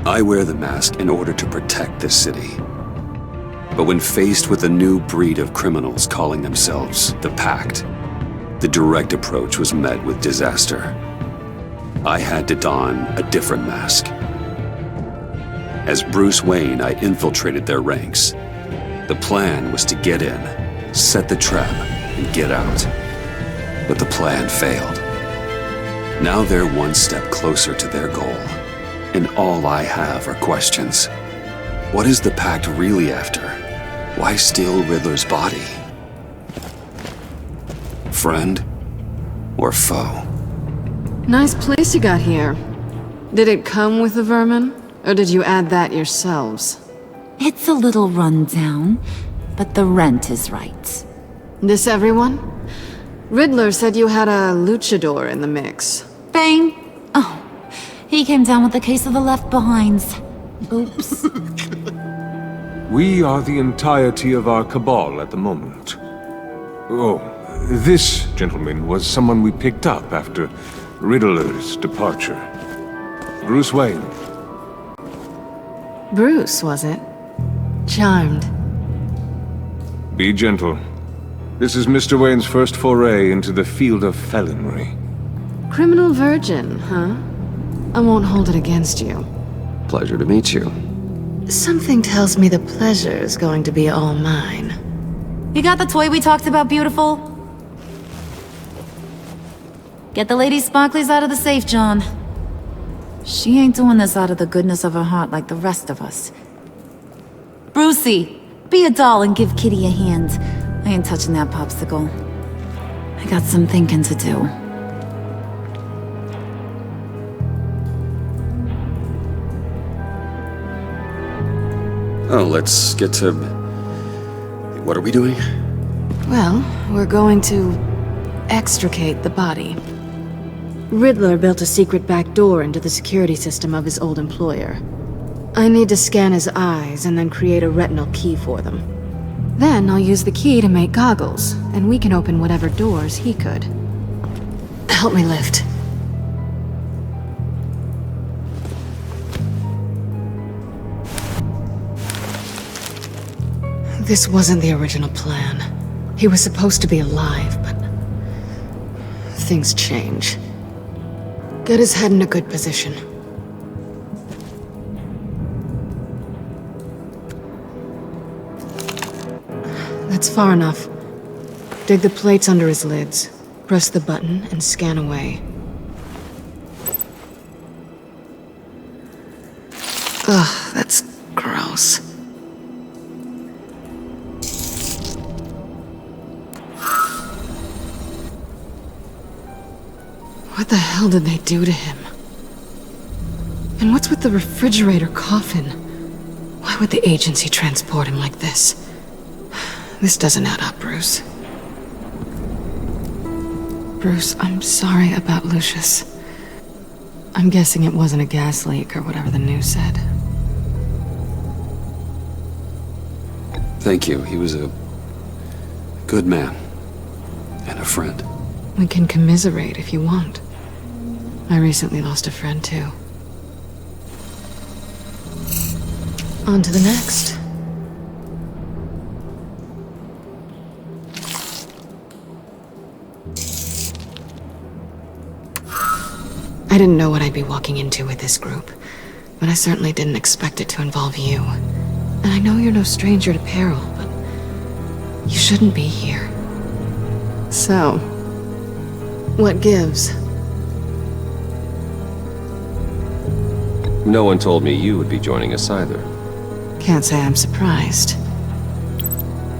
I wear the mask in order to protect this city. But when faced with a new breed of criminals calling themselves the Pact, the direct approach was met with disaster. I had to don a different mask. As Bruce Wayne, I infiltrated their ranks. The plan was to get in, set the trap, and get out. But the plan failed. Now they're one step closer to their goal, and all I have are questions. What is the Pact really after? Why steal Riddler's body? Friend or foe? Nice place you got here. Did it come with the vermin, or did you add that yourselves? It's a little run down, but the rent is right. This everyone? Riddler said you had a luchador in the mix. Bane? Oh, he came down with a case of the left behinds. Oops. We are the entirety of our cabal at the moment. Oh, this gentleman was someone we picked up after Riddler's departure. Bruce Wayne. Bruce, was it? Charmed. Be gentle. This is Mr. Wayne's first foray into the field of felonry. Criminal virgin, huh? I won't hold it against you. Pleasure to meet you. Something tells me the pleasure is going to be all mine. You got the toy we talked about, beautiful? Get the lady sparklies out of the safe, John. She ain't doing this out of the goodness of her heart like the rest of us. Brucey, be a doll and give Kitty a hand. I ain't touching that popsicle. I got some thinking to do. Oh, let's get to... What are we doing? Well, we're going to extricate the body. Riddler built a secret back door into the security system of his old employer. I need to scan his eyes and then create a retinal key for them. Then I'll use the key to make goggles, and we can open whatever doors he could. Help me lift. This wasn't the original plan. He was supposed to be alive, but things change. Get his head in a good position. That's far enough. Dig the plates under his lids. Press the button and scan away. Ugh, that's gross. What the hell did they do to him? And what's with the refrigerator coffin? Why would the agency transport him like this? This doesn't add up, Bruce. Bruce, I'm sorry about Lucius. I'm guessing it wasn't a gas leak or whatever the news said. Thank you. He was a good man. And a friend. We can commiserate if you want. I recently lost a friend, too. On to the next. I didn't know what I'd be walking into with this group, but I certainly didn't expect it to involve you. And I know you're no stranger to peril, but you shouldn't be here. So, what gives? No one told me you would be joining us either. Can't say I'm surprised.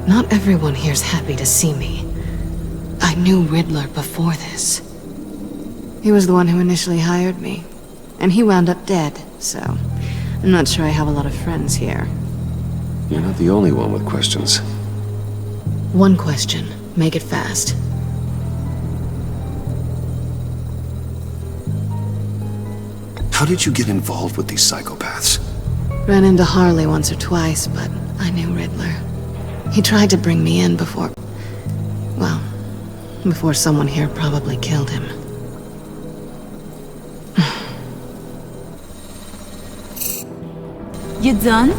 Not everyone here's happy to see me. I knew Riddler before this. He was the one who initially hired me, and he wound up dead, so I'm not sure I have a lot of friends here. You're not the only one with questions. One question. Make it fast. How did you get involved with these psychopaths? Ran into Harley once or twice, but I knew Riddler. He tried to bring me in before... well, before someone here probably killed him. You done?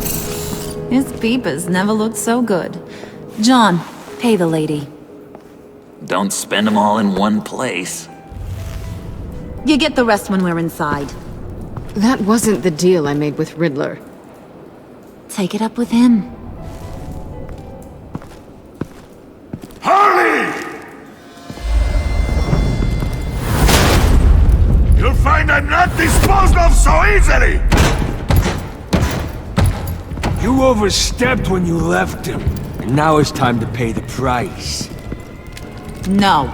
His peepers never looked so good. John, pay the lady. Don't spend them all in one place. You get the rest when we're inside. That wasn't the deal I made with Riddler. Take it up with him. Harley! You'll find I'm not disposed of so easily! You overstepped when you left him, and now it's time to pay the price. No.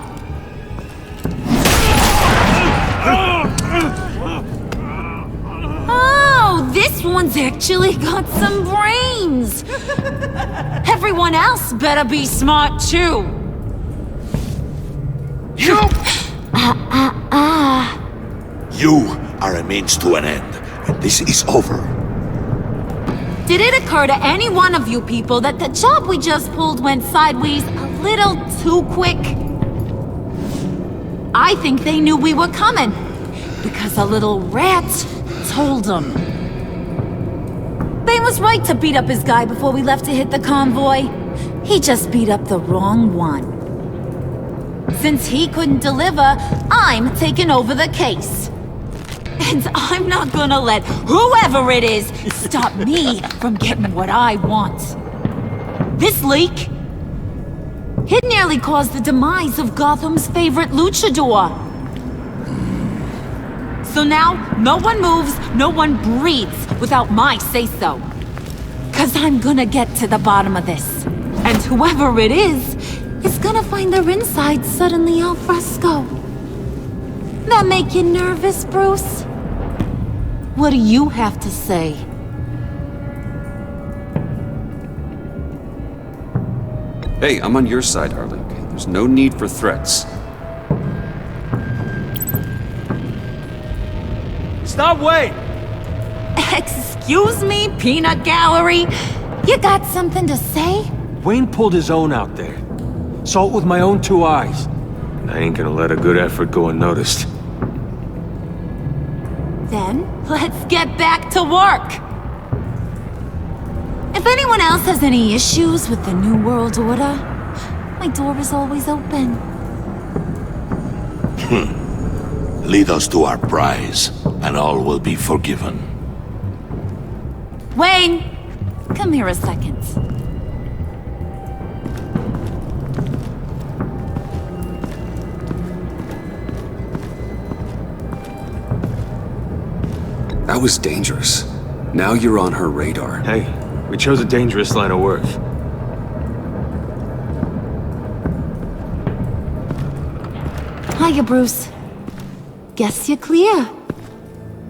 Oh, this one's actually got some brains. Everyone else better be smart too. You! You are a means to an end, and this is over. Did it occur to any one of you people that the job we just pulled went sideways a little too quick? I think they knew we were coming, because a little rat told them. Bane was right to beat up his guy before we left to hit the convoy. He just beat up the wrong one. Since he couldn't deliver, I'm taking over the case. And I'm not gonna let whoever it is stop me from getting what I want. This leak, it nearly caused the demise of Gotham's favorite luchador. So now, no one moves, no one breathes without my say-so. 'Cause I'm gonna get to the bottom of this. And whoever it is gonna find their inside suddenly al fresco. That make you nervous, Bruce? What do you have to say? Hey, I'm on your side, Harley. Okay? There's no need for threats. Stop, wait! Excuse me, peanut gallery? You got something to say? Wayne pulled his own out there. Saw it with my own two eyes. And I ain't gonna let a good effort go unnoticed. Then, let's get back to work! If anyone else has any issues with the New World Order, my door is always open. Lead us to our prize, and all will be forgiven. Wayne! Come here a second. That was dangerous. Now you're on her radar. Hey, we chose a dangerous line of work. Hiya, Bruce. Guess you're clear.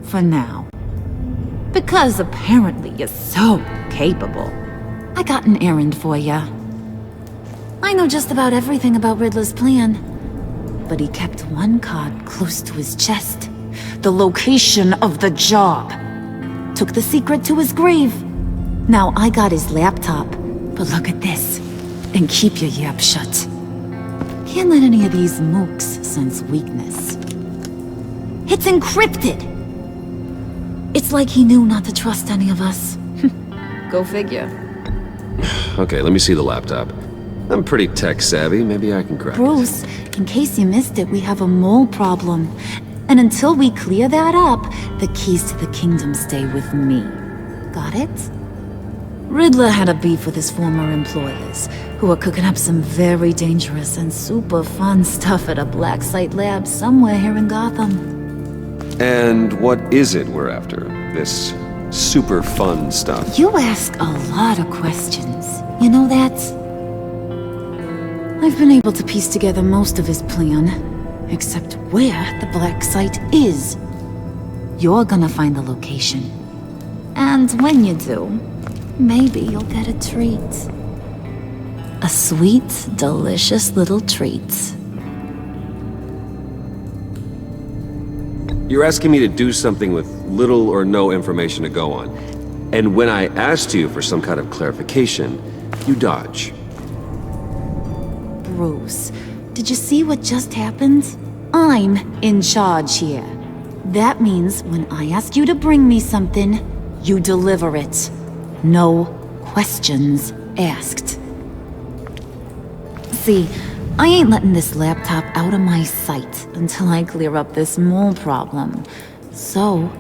For now. Because apparently you're so capable. I got an errand for ya. I know just about everything about Riddler's plan. But he kept one card close to his chest. The location of the job. Took the secret to his grave. Now I got his laptop. But look at this. And keep your yap shut. Can't let any of these mooks sense weakness. It's encrypted! It's like he knew not to trust any of us. Go figure. Okay, let me see the laptop. I'm pretty tech savvy, maybe I can crack it. Bruce, in case you missed it, we have a mole problem. And until we clear that up, the keys to the kingdom stay with me. Got it? Riddler had a beef with his former employers, who were cooking up some very dangerous and super fun stuff at a black site lab somewhere here in Gotham. And what is it we're after? This super fun stuff? You ask a lot of questions. You know that? I've been able to piece together most of his plan, except where the black site is. You're gonna find the location. And when you do, maybe you'll get a treat. A sweet, delicious little treat. You're asking me to do something with little or no information to go on. And when I asked you for some kind of clarification, you dodge. Bruce, did you see what just happened? I'm in charge here. That means when I ask you to bring me something, you deliver it. No questions asked. See, I ain't letting this laptop out of my sight until I clear up this mole problem. So,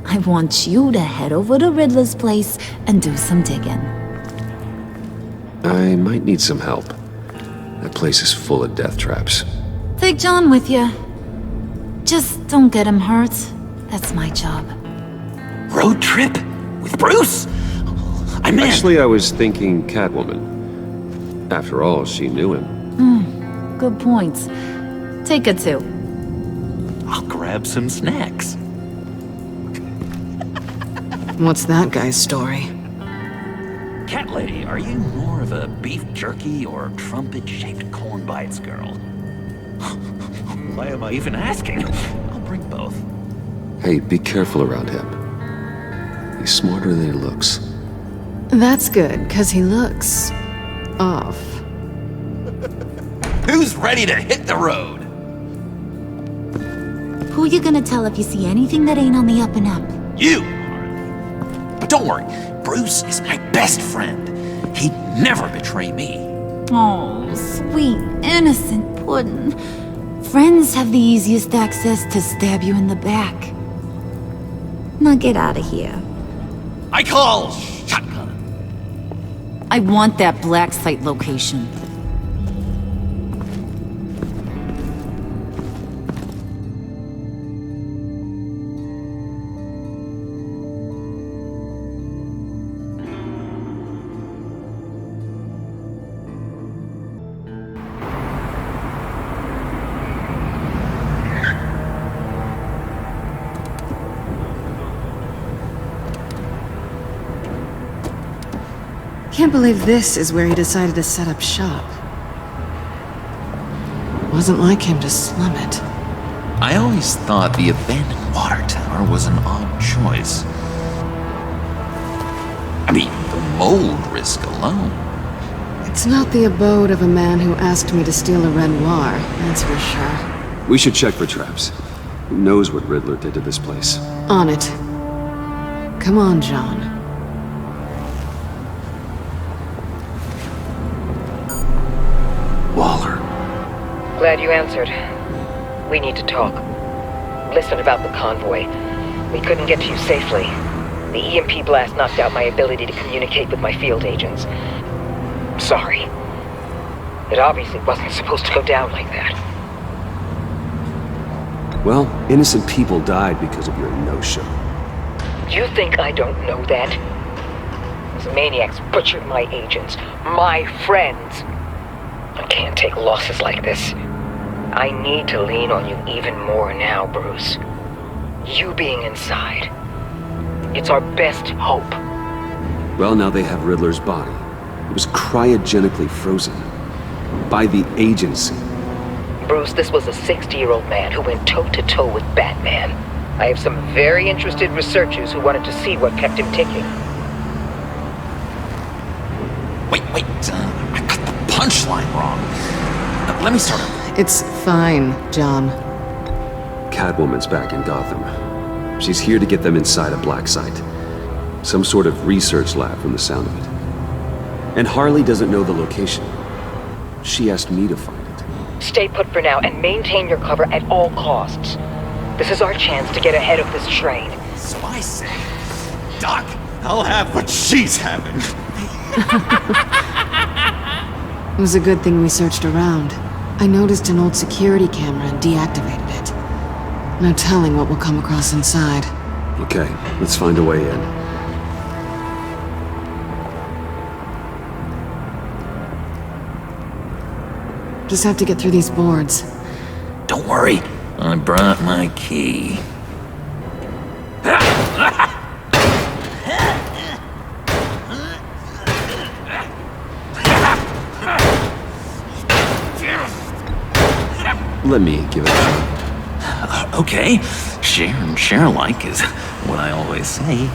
I want you to head over to Riddler's place and do some digging. I might need some help. That place is full of death traps. Take John with you. Just don't get him hurt. That's my job. Road trip? With Bruce? I'm in. Actually, I was thinking Catwoman. After all, she knew him. Good point. Take it too. I'll grab some snacks. What's that guy's story? Cat lady, are you more of a beef jerky or trumpet-shaped corn bites girl? Why am I even asking? I'll bring both. Hey, be careful around him. He's smarter than he looks. That's good, 'cause he looks... off. Who's ready to hit the road? Who you gonna tell if you see anything that ain't on the up and up? You, Harley. But don't worry, Bruce is my best friend. He'd never betray me. Oh, sweet, innocent puddin'. Friends have the easiest access to stab you in the back. Now get out of here. I call shotgun. I want that black site location. Can't believe this is where he decided to set up shop. Wasn't like him to slum it. I always thought the abandoned water tower was an odd choice. I mean, the mold risk alone. It's not the abode of a man who asked me to steal a Renoir, that's for sure. We should check for traps. Who knows what Riddler did to this place? On it. Come on, John. Waller. Glad you answered. We need to talk. Listen about the convoy. We couldn't get to you safely. The EMP blast knocked out my ability to communicate with my field agents. Sorry. It obviously wasn't supposed to go down like that. Well, innocent people died because of your no-show. You think I don't know that? Those maniacs butchered my agents, my friends. I can't take losses like this. I need to lean on you even more now, Bruce. You being inside. It's our best hope. Well, now they have Riddler's body. It was cryogenically frozen. By the agency. Bruce, this was a 60-year-old man who went toe-to-toe with Batman. I have some very interested researchers who wanted to see what kept him ticking. Wait, I got the punchline wrong. Let me start over. It's fine, John. Catwoman's back in Gotham. She's here to get them inside a black site. Some sort of research lab from the sound of it. And Harley doesn't know the location. She asked me to find it. Stay put for now and maintain your cover at all costs. This is our chance to get ahead of this train. So I say, Doc, I'll have what she's having. It was a good thing we searched around. I noticed an old security camera and deactivated it. No telling what we'll come across inside. Okay, let's find a way in. Just have to get through these boards. Don't worry, I brought my key. Let me give it a shot. Okay, share and share alike is what I always say.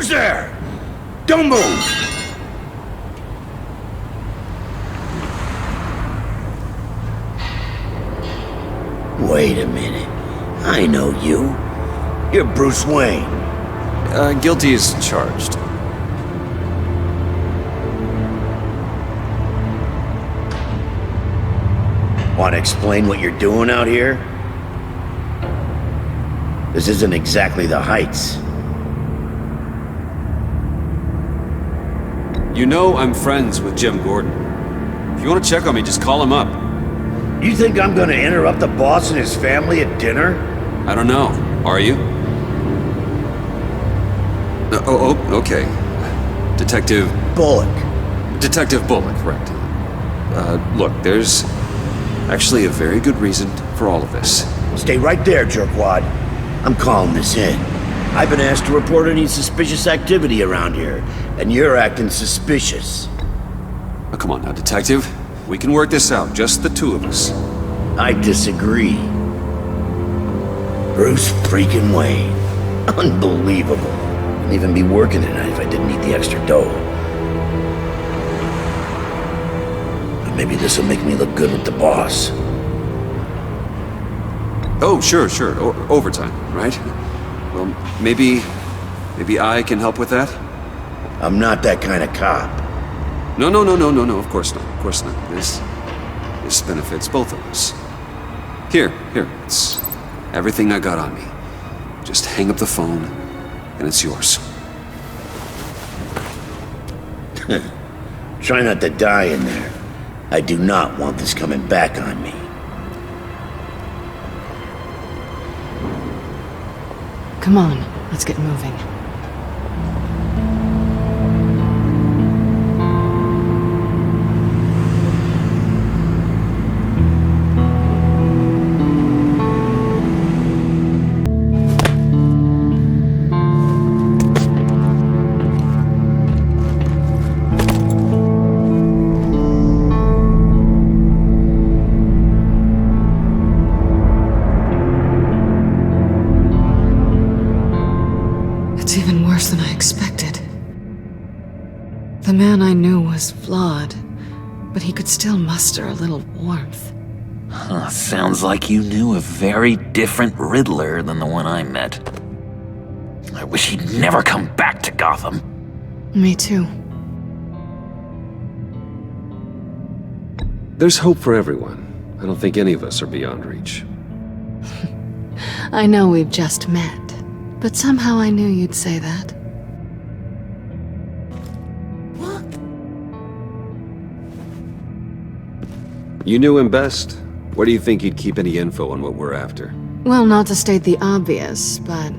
Who's there? Don't move! Wait a minute. I know you. You're Bruce Wayne. Guilty as charged. Want to explain what you're doing out here? This isn't exactly the Heights. You know I'm friends with Jim Gordon. If you want to check on me, just call him up. You think I'm gonna interrupt the boss and his family at dinner? I don't know. Are you? Okay. Detective... Bullock. Detective Bullock, correct. Look, there's actually a very good reason for all of this. Stay right there, jerkwad. I'm calling this in. I've been asked to report any suspicious activity around here, and you're acting suspicious. Oh, come on now, Detective. We can work this out, just the two of us. I disagree. Bruce freaking Wayne. Unbelievable. I'd even be working tonight if I didn't need the extra dough. But maybe this will make me look good with the boss. Oh, sure. Overtime, right? Well, maybe I can help with that? I'm not that kind of cop. No, of course not. This benefits both of us. Here, it's everything I got on me. Just hang up the phone, and it's yours. Try not to die in there. I do not want this coming back on me. Come on, let's get moving. It's even worse than I expected. The man I knew was flawed, but he could still muster a little warmth. Sounds like you knew a very different Riddler than the one I met. I wish he'd never come back to Gotham. Me too. There's hope for everyone. I don't think any of us are beyond reach. I know we've just met, but somehow I knew you'd say that. You knew him best. Where do you think he'd keep any info on what we're after? Well, not to state the obvious, but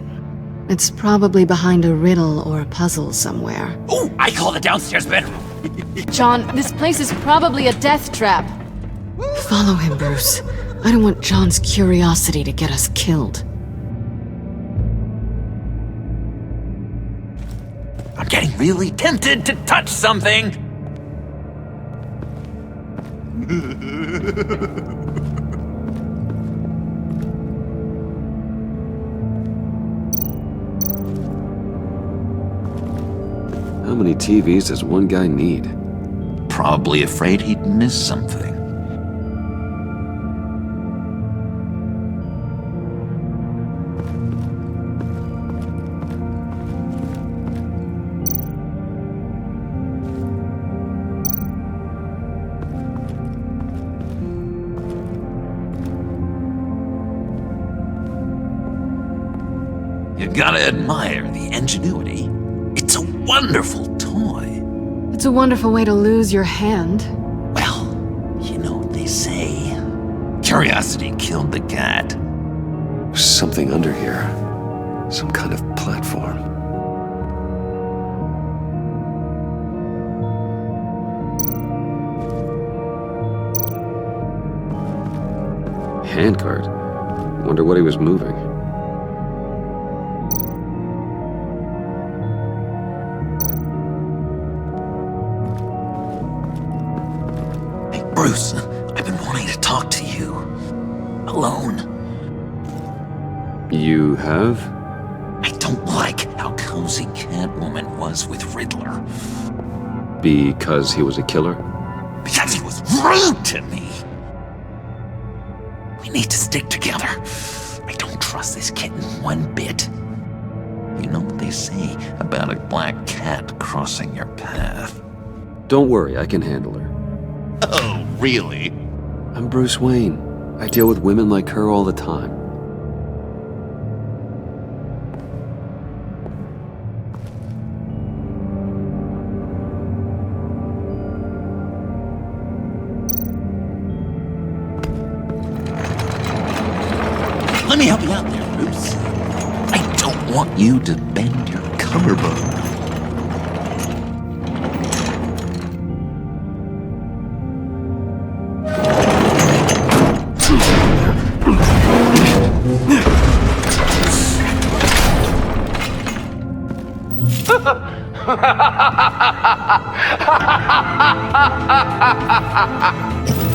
it's probably behind a riddle or a puzzle somewhere. Oh, I call the downstairs bedroom. John, this place is probably a death trap. Follow him, Bruce. I don't want John's curiosity to get us killed. I'm getting really tempted to touch something. How many TVs does one guy need? Probably afraid he'd miss something. You gotta admire the ingenuity. It's a wonderful toy. It's a wonderful way to lose your hand. Well, you know what they say. Curiosity killed the cat. There's something under here. Some kind of platform. Handcart. Wonder what he was moving. Bruce, I've been wanting to talk to you. Alone. You have? I don't don't like how cozy Catwoman was with Riddler. Because he was a killer? Because he was rude to me. We need to stick together. I don't trust this kitten one bit. You know what they say about a black cat crossing your path? Don't worry, I can handle her. Oh, really? I'm Bruce Wayne. I deal with women like her all the time. Let me help you out there, Bruce. I don't want you to bend your collarbone.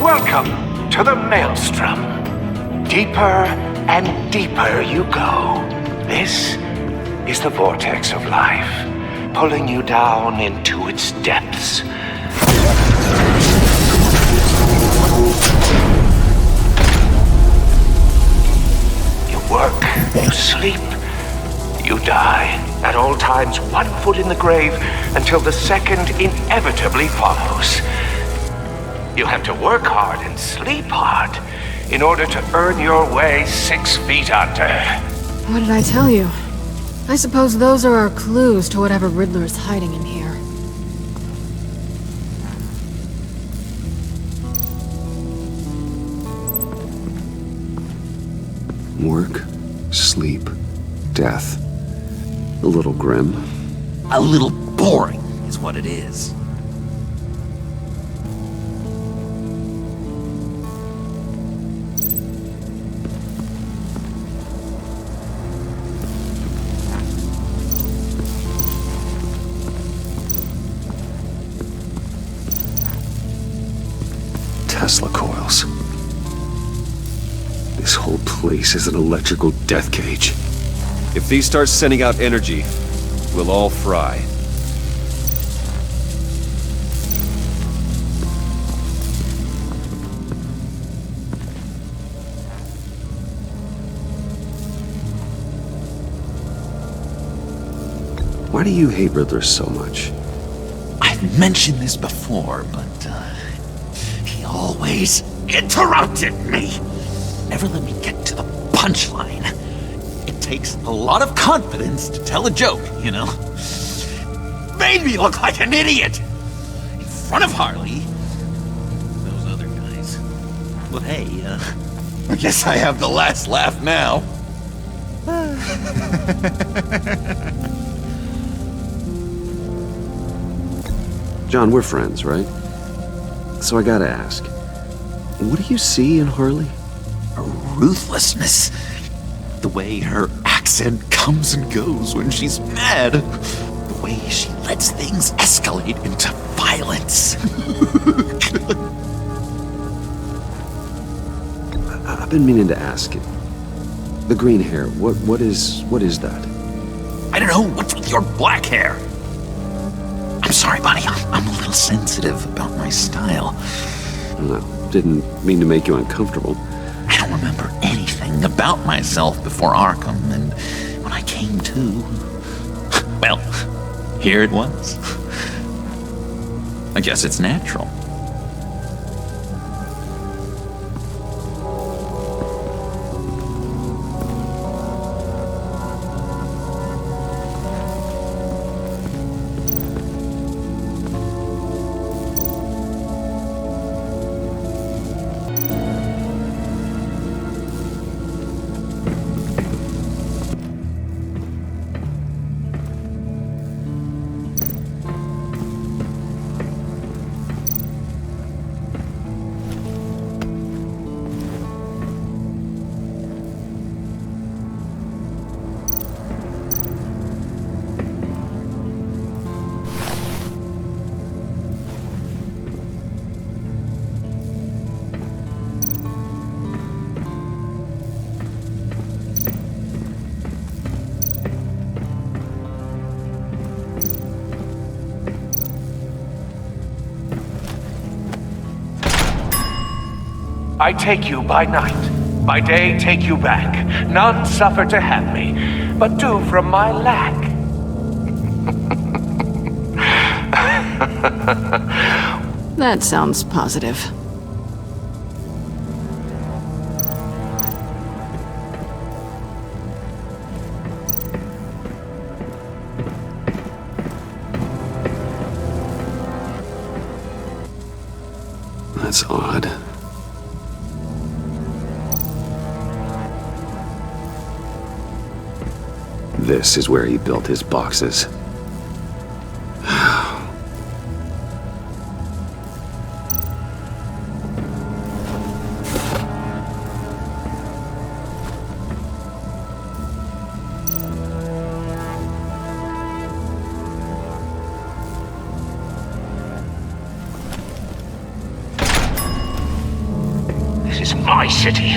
Welcome to the Maelstrom. Deeper and deeper you go. This is the vortex of life, pulling you down into its depths. You work, you sleep, you die. At all times, 1 foot in the grave until the second inevitably follows. You'll have to work hard and sleep hard in order to earn your way 6 feet under. What did I tell you? I suppose those are our clues to whatever Riddler is hiding in here. Work, sleep, death. A little grim. A little boring is what it is. Tesla coils. This whole place is an electrical death cage. If these start sending out energy, we'll all fry. Why do you hate Riddler so much? I've mentioned this before, but he always interrupted me. Never let me get to the punchline. It takes a lot of confidence to tell a joke, you know? Made me look like an idiot! In front of Harley. Those other guys. Well, hey, I guess I have the last laugh now. John, we're friends, right? So I gotta ask, what do you see in Harley? Her ruthlessness. The way her accent comes and goes when she's mad. The way she lets things escalate into violence. I've been meaning to ask it. The green hair, what is that? I don't know, what's with your black hair? I'm sorry, buddy, I'm a little sensitive about my style. No, didn't mean to make you uncomfortable. I don't remember anything about myself before Arkham, and when I came to, well, here it was. I guess it's natural. I take you by night. By day, take you back. None suffer to have me, but do from my lack. That sounds positive. That's odd. This is where he built his boxes. This is my city.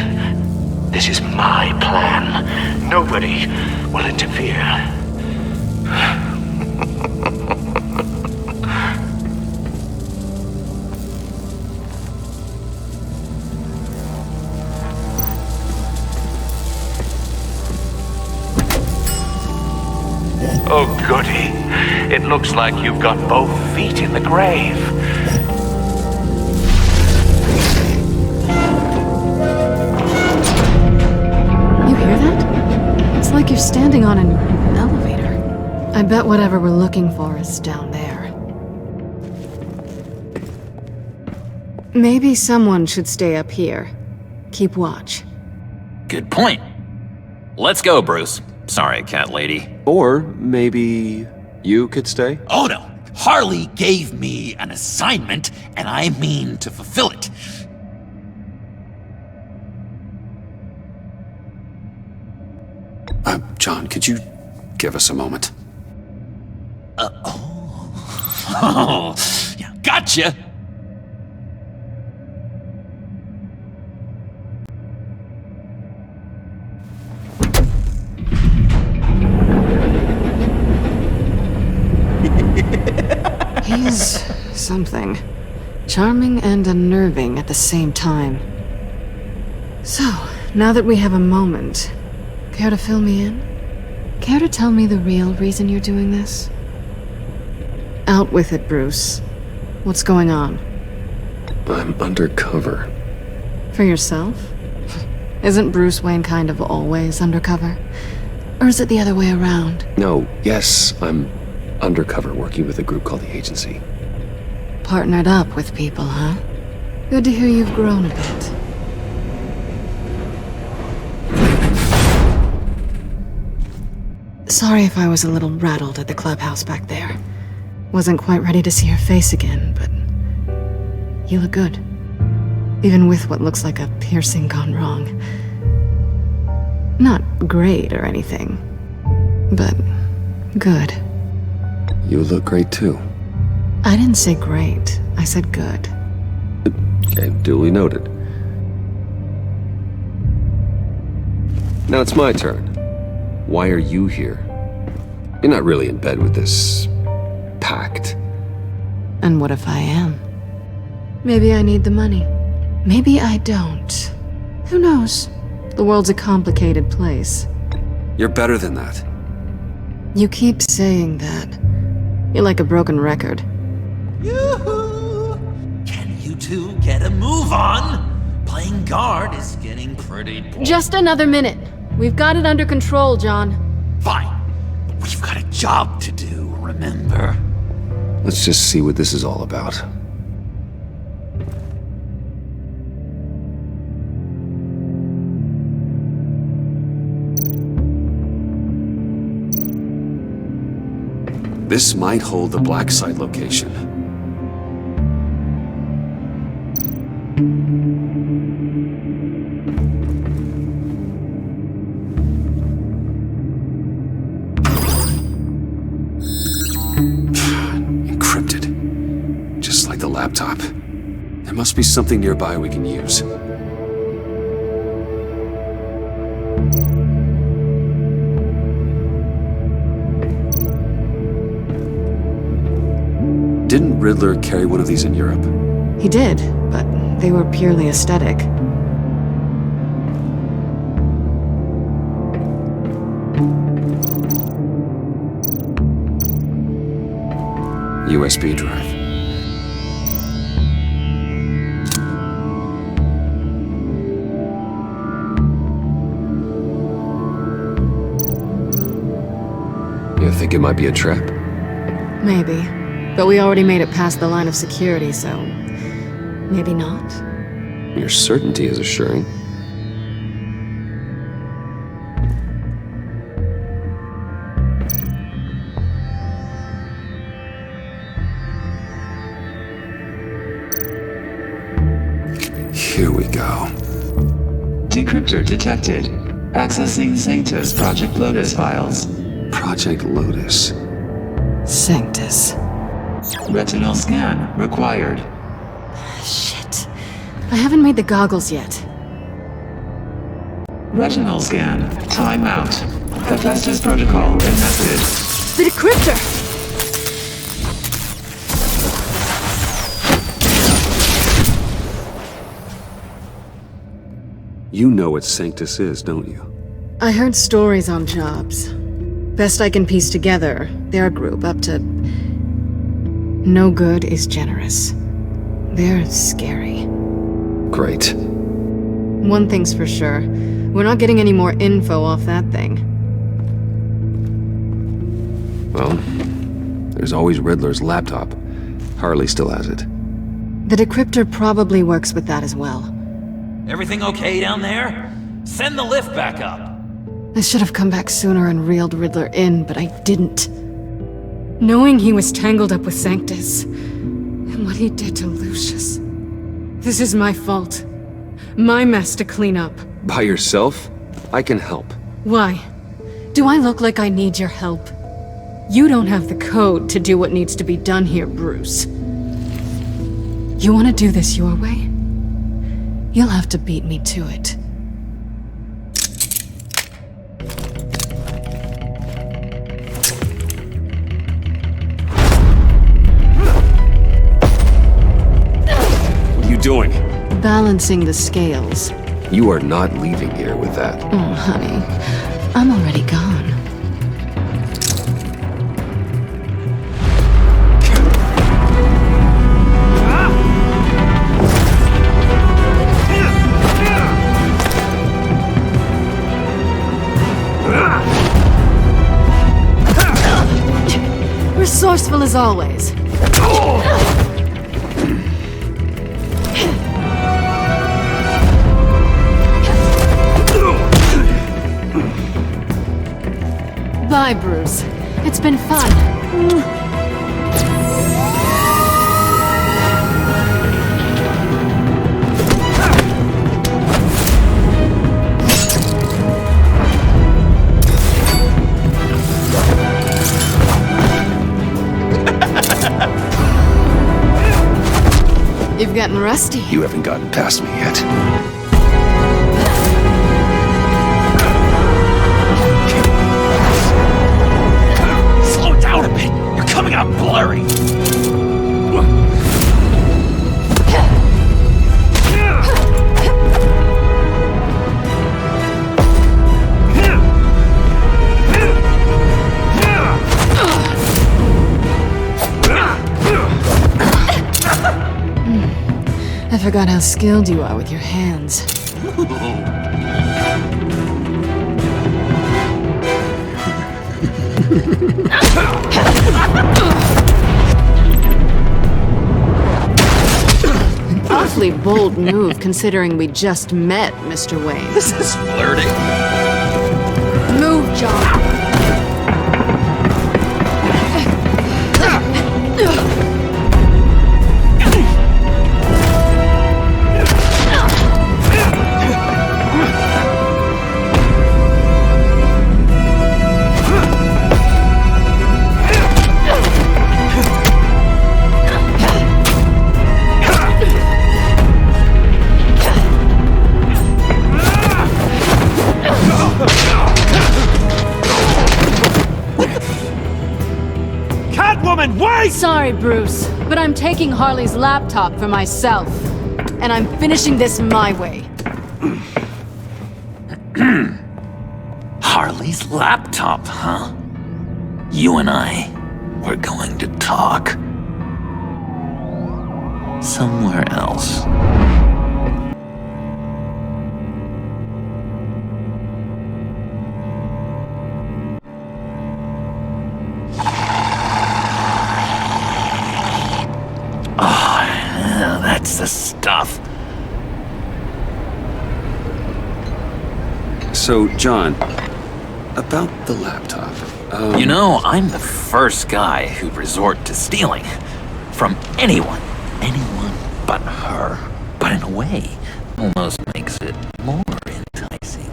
This is my plan. Nobody will interfere. Oh, goody. It looks like you've got both feet in the grave. You hear that? It's like you're standing on an elevator. I bet whatever we're looking for is down there. Maybe someone should stay up here. Keep watch. Good point. Let's go, Bruce. Sorry, cat lady. Or maybe you could stay? Oh no! Harley gave me an assignment, and I mean to fulfill it. John, could you give us a moment? Oh, yeah, gotcha! He's something. Charming and unnerving at the same time. So, now that we have a moment, care to fill me in? Care to tell me the real reason you're doing this? Out with it, Bruce. What's going on? I'm undercover. For yourself? Isn't Bruce Wayne kind of always undercover? Or is it the other way around? No, yes, I'm undercover working with a group called the Agency. Partnered up with people, huh? Good to hear you've grown a bit. Sorry if I was a little rattled at the clubhouse back there. Wasn't quite ready to see your face again, but you look good. Even with what looks like a piercing gone wrong. Not great or anything, but good. You look great too. I didn't say great, I said good. Okay, duly noted. Now it's my turn. Why are you here? You're not really in bed with this pact. And what if I am? Maybe I need the money. Maybe I don't. Who knows? The world's a complicated place. You're better than that. You keep saying that. You're like a broken record. Yoo-hoo! Can you two get a move on? Playing guard is getting pretty boring. Just another minute. We've got it under control, John. Fine. But we've got a job to do, remember? Let's just see what this is all about. This might hold the black site location. Encrypted. Just like the laptop. There must be something nearby we can use. Didn't Riddler carry one of these in Europe? He did, but they were purely aesthetic. USB drive. You think it might be a trap? Maybe. But we already made it past the line of security, so... maybe not? Your certainty is assuring. Here we go. Decryptor detected. Accessing Sanctus Project Lotus files. Project Lotus. Sanctus. Retinal scan required. Shit. I haven't made the goggles yet. Retinal scan. Timeout. Hephaestus protocol enacted. The decryptor! You know what Sanctus is, don't you? I heard stories on jobs. Best I can piece together, they're a group up to... no good is generous. They're scary. Great. One thing's for sure. We're not getting any more info off that thing. Well, there's always Riddler's laptop. Harley still has it. The decryptor probably works with that as well. Everything okay down there? Send the lift back up. I should have come back sooner and reeled Riddler in, but I didn't. Knowing he was tangled up with Sanctus, and what he did to Lucius. This is my fault. My mess to clean up. By yourself? I can help. Why? Do I look like I need your help? You don't have the code to do what needs to be done here, Bruce. You want to do this your way? You'll have to beat me to it. What are you doing? Balancing the scales. You are not leaving here with that. Oh, honey. I'm already gone. Resourceful as always. Bye, Bruce. It's been fun. You've gotten rusty. You haven't gotten past me yet. Slow down a bit. You're coming out blurry. I forgot how skilled you are with your hands. An awfully bold move considering we just met, Mr. Wayne. This is flirting. Move, John. Sorry, Bruce, but I'm taking Harley's laptop for myself. And I'm finishing this my way. Harley's laptop, huh? You and I, we're going to talk. somewhere else. Oh, that's the stuff. So, John, about the laptop. You know, I'm the first guy who'd resort to stealing. From anyone but her. But in a way, almost makes it more enticing.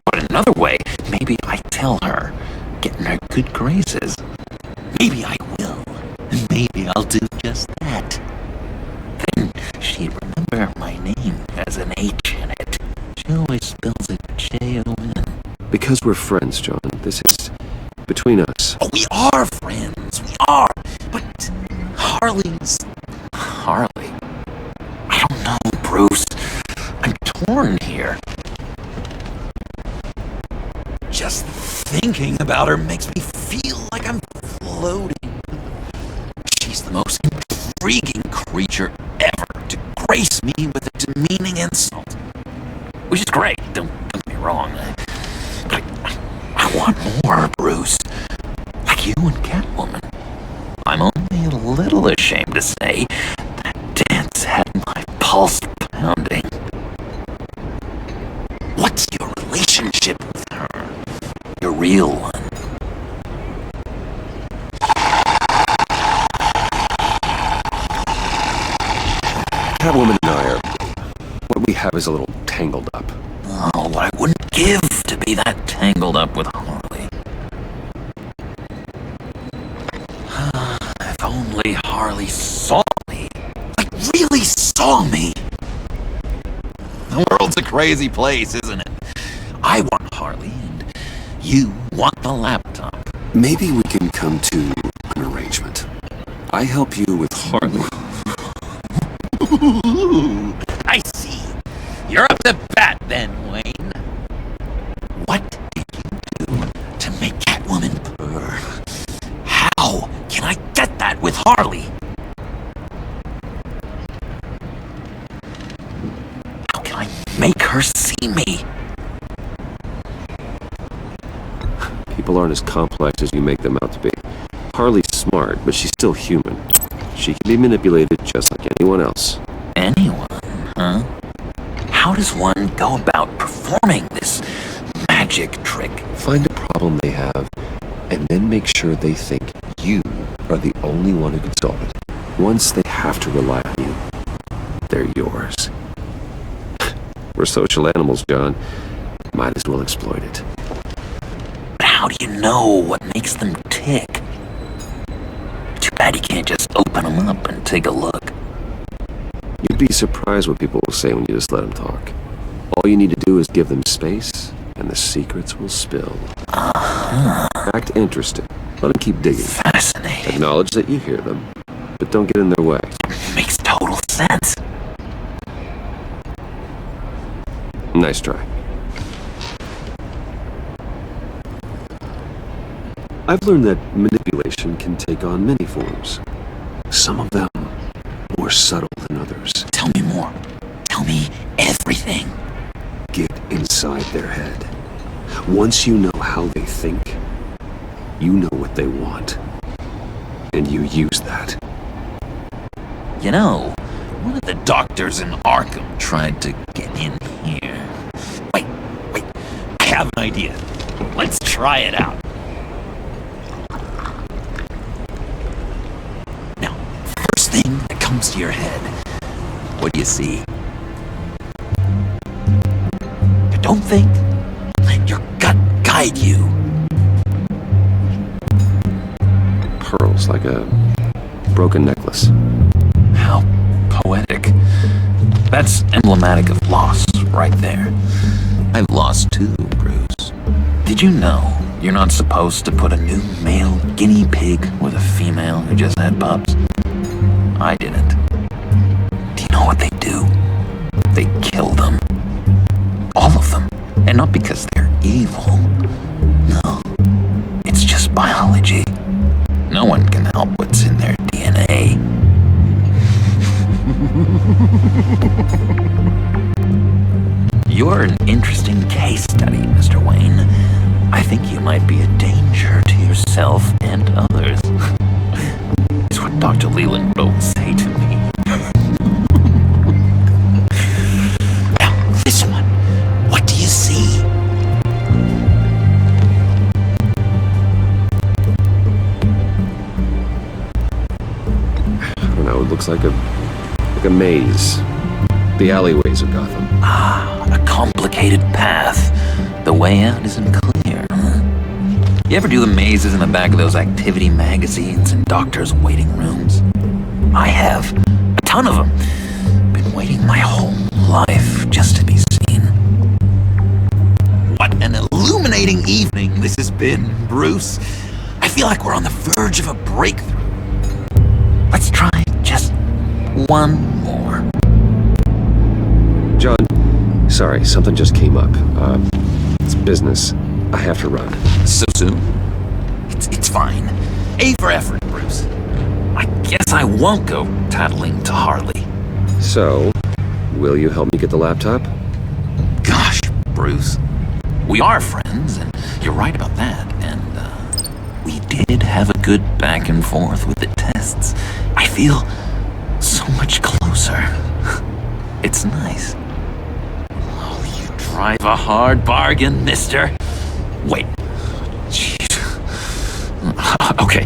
But in another way, maybe I tell her, get in her good graces. Maybe I will. And maybe I'll do just that. Then she'd remember my name as an H in it. She always spells it J-O-N. Because we're friends, John. This is between us. Oh, we are friends. We are. But Harley's... Harley? I don't know, Bruce. I'm torn here. Just thinking about her makes me feel like I'm floating. She's the most intriguing creature ever to grace me with a demeaning insult. Which is great, don't get me wrong. But I want more, Bruce. Like you and Catwoman. I'm only a little ashamed to say that dance had my pulse pounding. What's your relationship with her? Your real one? Catwoman and I are... what we have is a little tangled up. Oh, what I wouldn't give to be that tangled up with Harley. If only Harley saw me. Like, really saw me. The world's a crazy place, isn't it? I want Harley, and you want the laptop. Maybe we can come to an arrangement. I help you with Harley. I see. You're up to bat then, Wayne. What did you do to make Catwoman purr? How can I get that with Harley? How can I make her see me? People aren't as complex as you make them out to be. Harley's smart, but she's still human. She can be manipulated just like anyone else. Anyone, huh? How does one go about performing this magic trick? Find a problem they have, and then make sure they think you are the only one who can solve it. Once they have to rely on you, they're yours. We're social animals, John. Might as well exploit it. But how do you know what makes them tick? Too bad you can't just open them up and take a look. You'd be surprised what people will say when you just let them talk. All you need to do is give them space, and the secrets will spill. Act interested. Let them keep digging. Fascinating. Acknowledge that you hear them, but don't get in their way. Makes total sense. Nice try. I've learned that manipulation can take on many forms. Some of them more subtle than others. Tell me more. Tell me everything. Get inside their head. Once you know how they think, you know what they want. And you use that. You know, one of the doctors in Arkham tried to get in here. Wait. I have an idea. Let's try it out. Now, first thing that comes to your head. What do you see? Don't think. Let your gut guide you. Pearls, like a broken necklace. How poetic. That's emblematic of loss, right there. I've lost too, Bruce. Did you know you're not supposed to put a new male guinea pig with a female who just had pups? I didn't. Do you know what they do? They kill them. All of them. And not because they're evil. No. It's just biology. No one can help what's in their DNA. You're an interesting case study, Mr. Wayne. I think you might be a danger to yourself and others. It's what Dr. Leland would always say to me. Now, this one. What do you see? I don't know, it looks like a maze. The alleyways of Gotham. Ah, a complicated path. The way out isn't clear, huh? You ever do the mazes in the back of those activity magazines and doctors' waiting rooms? I have. A ton of them. Been waiting my whole life just to be seen. What an illuminating evening this has been, Bruce. I feel like we're on the verge of a breakthrough. Let's try just one more. John, sorry, something just came up. It's business. I have to run. So soon? It's fine. A for effort, Bruce. I guess I won't go tattling to Harley. So, will you help me get the laptop? Gosh, Bruce. We are friends, and you're right about that. And, we did have a good back and forth with the tests. I feel so much closer. It's nice. Oh, you drive a hard bargain, mister. Wait. Jeez. Okay,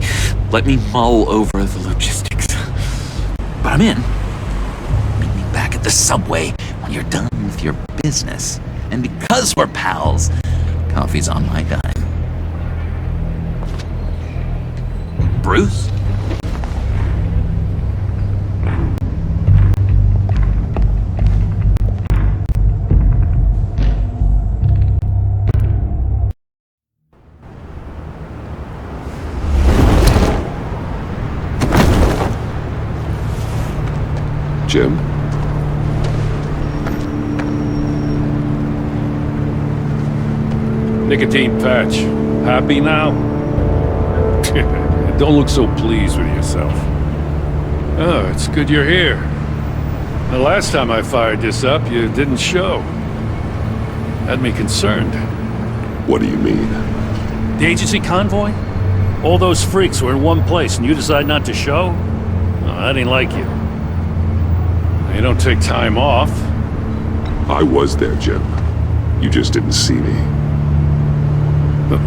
let me mull over the logistics. But I'm in. Meet me back at the subway when you're done with your business. And because we're pals, coffee's on my dime. Bruce? Jim? Nicotine patch. Happy now? Don't look so pleased with yourself. Oh, it's good you're here. The last time I fired this up, you didn't show. Had me concerned. What do you mean? The agency convoy? All those freaks were in one place and you decide not to show? Oh, I didn't like you. You don't take time off. I was there, Jim. You just didn't see me.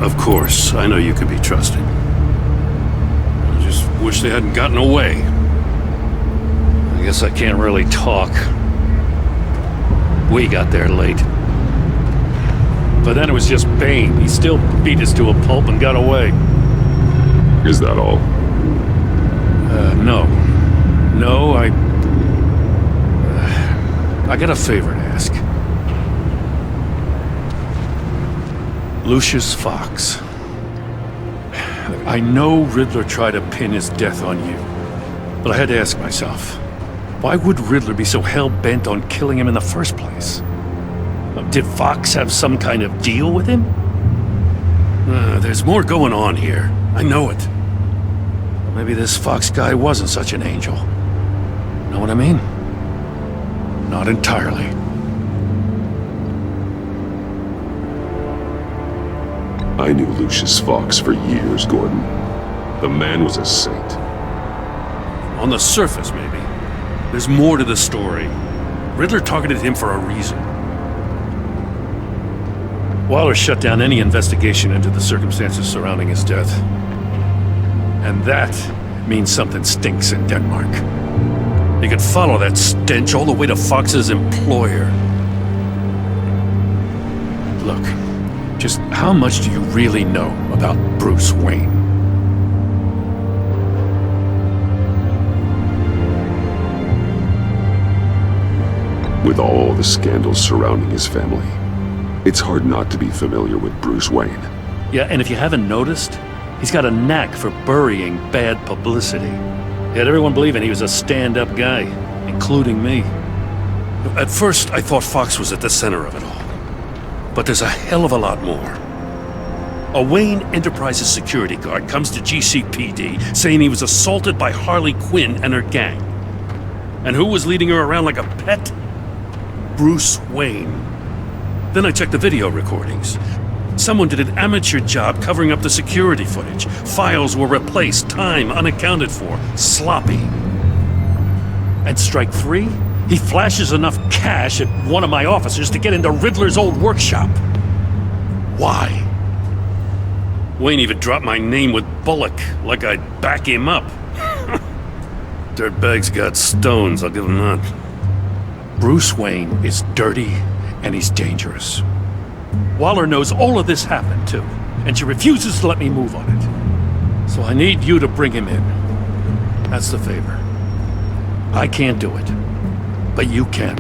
Of course, I know you can be trusted. I just wish they hadn't gotten away. I guess I can't really talk. We got there late. But then it was just Bane. He still beat us to a pulp and got away. Is that all? No. No, I got a favor to ask. Lucius Fox. I know Riddler tried to pin his death on you, but I had to ask myself, why would Riddler be so hell-bent on killing him in the first place? Did Fox have some kind of deal with him? There's more going on here. I know it. Maybe this Fox guy wasn't such an angel. Know what I mean? Not entirely. I knew Lucius Fox for years, Gordon. The man was a saint. On the surface, maybe. There's more to the story. Riddler targeted him for a reason. Waller shut down any investigation into the circumstances surrounding his death. And that means something stinks in Denmark. You could follow that stench all the way to Fox's employer. Look, just how much do you really know about Bruce Wayne? With all the scandals surrounding his family, it's hard not to be familiar with Bruce Wayne. Yeah, and if you haven't noticed, he's got a knack for burying bad publicity. He had everyone believing he was a stand-up guy, including me. At first, I thought Fox was at the center of it all. But there's a hell of a lot more. A Wayne Enterprises security guard comes to GCPD saying he was assaulted by Harley Quinn and her gang. And who was leading her around like a pet? Bruce Wayne. Then I checked the video recordings. Someone did an amateur job covering up the security footage. Files were replaced, time unaccounted for, sloppy. And strike 3? He flashes enough cash at one of my officers to get into Riddler's old workshop. Why? Wayne even dropped my name with Bullock, like I'd back him up. Dirtbag's got stones, I'll give him that. Bruce Wayne is dirty, and he's dangerous. Waller knows all of this happened, too, and she refuses to let me move on it. So I need you to bring him in. That's the favor. I can't do it, but you can.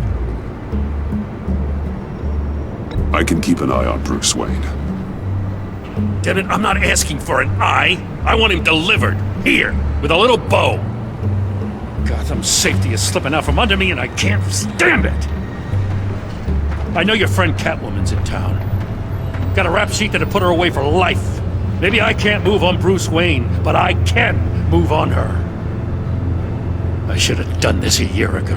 I can keep an eye on Bruce Wayne. Get it? I'm not asking for an eye. I want him delivered, here, with a little bow. Gotham's safety is slipping out from under me, and I can't stand it! I know your friend Catwoman's in town. Got a rap sheet that'll put her away for life. Maybe I can't move on Bruce Wayne, but I can move on her. I should have done this a year ago.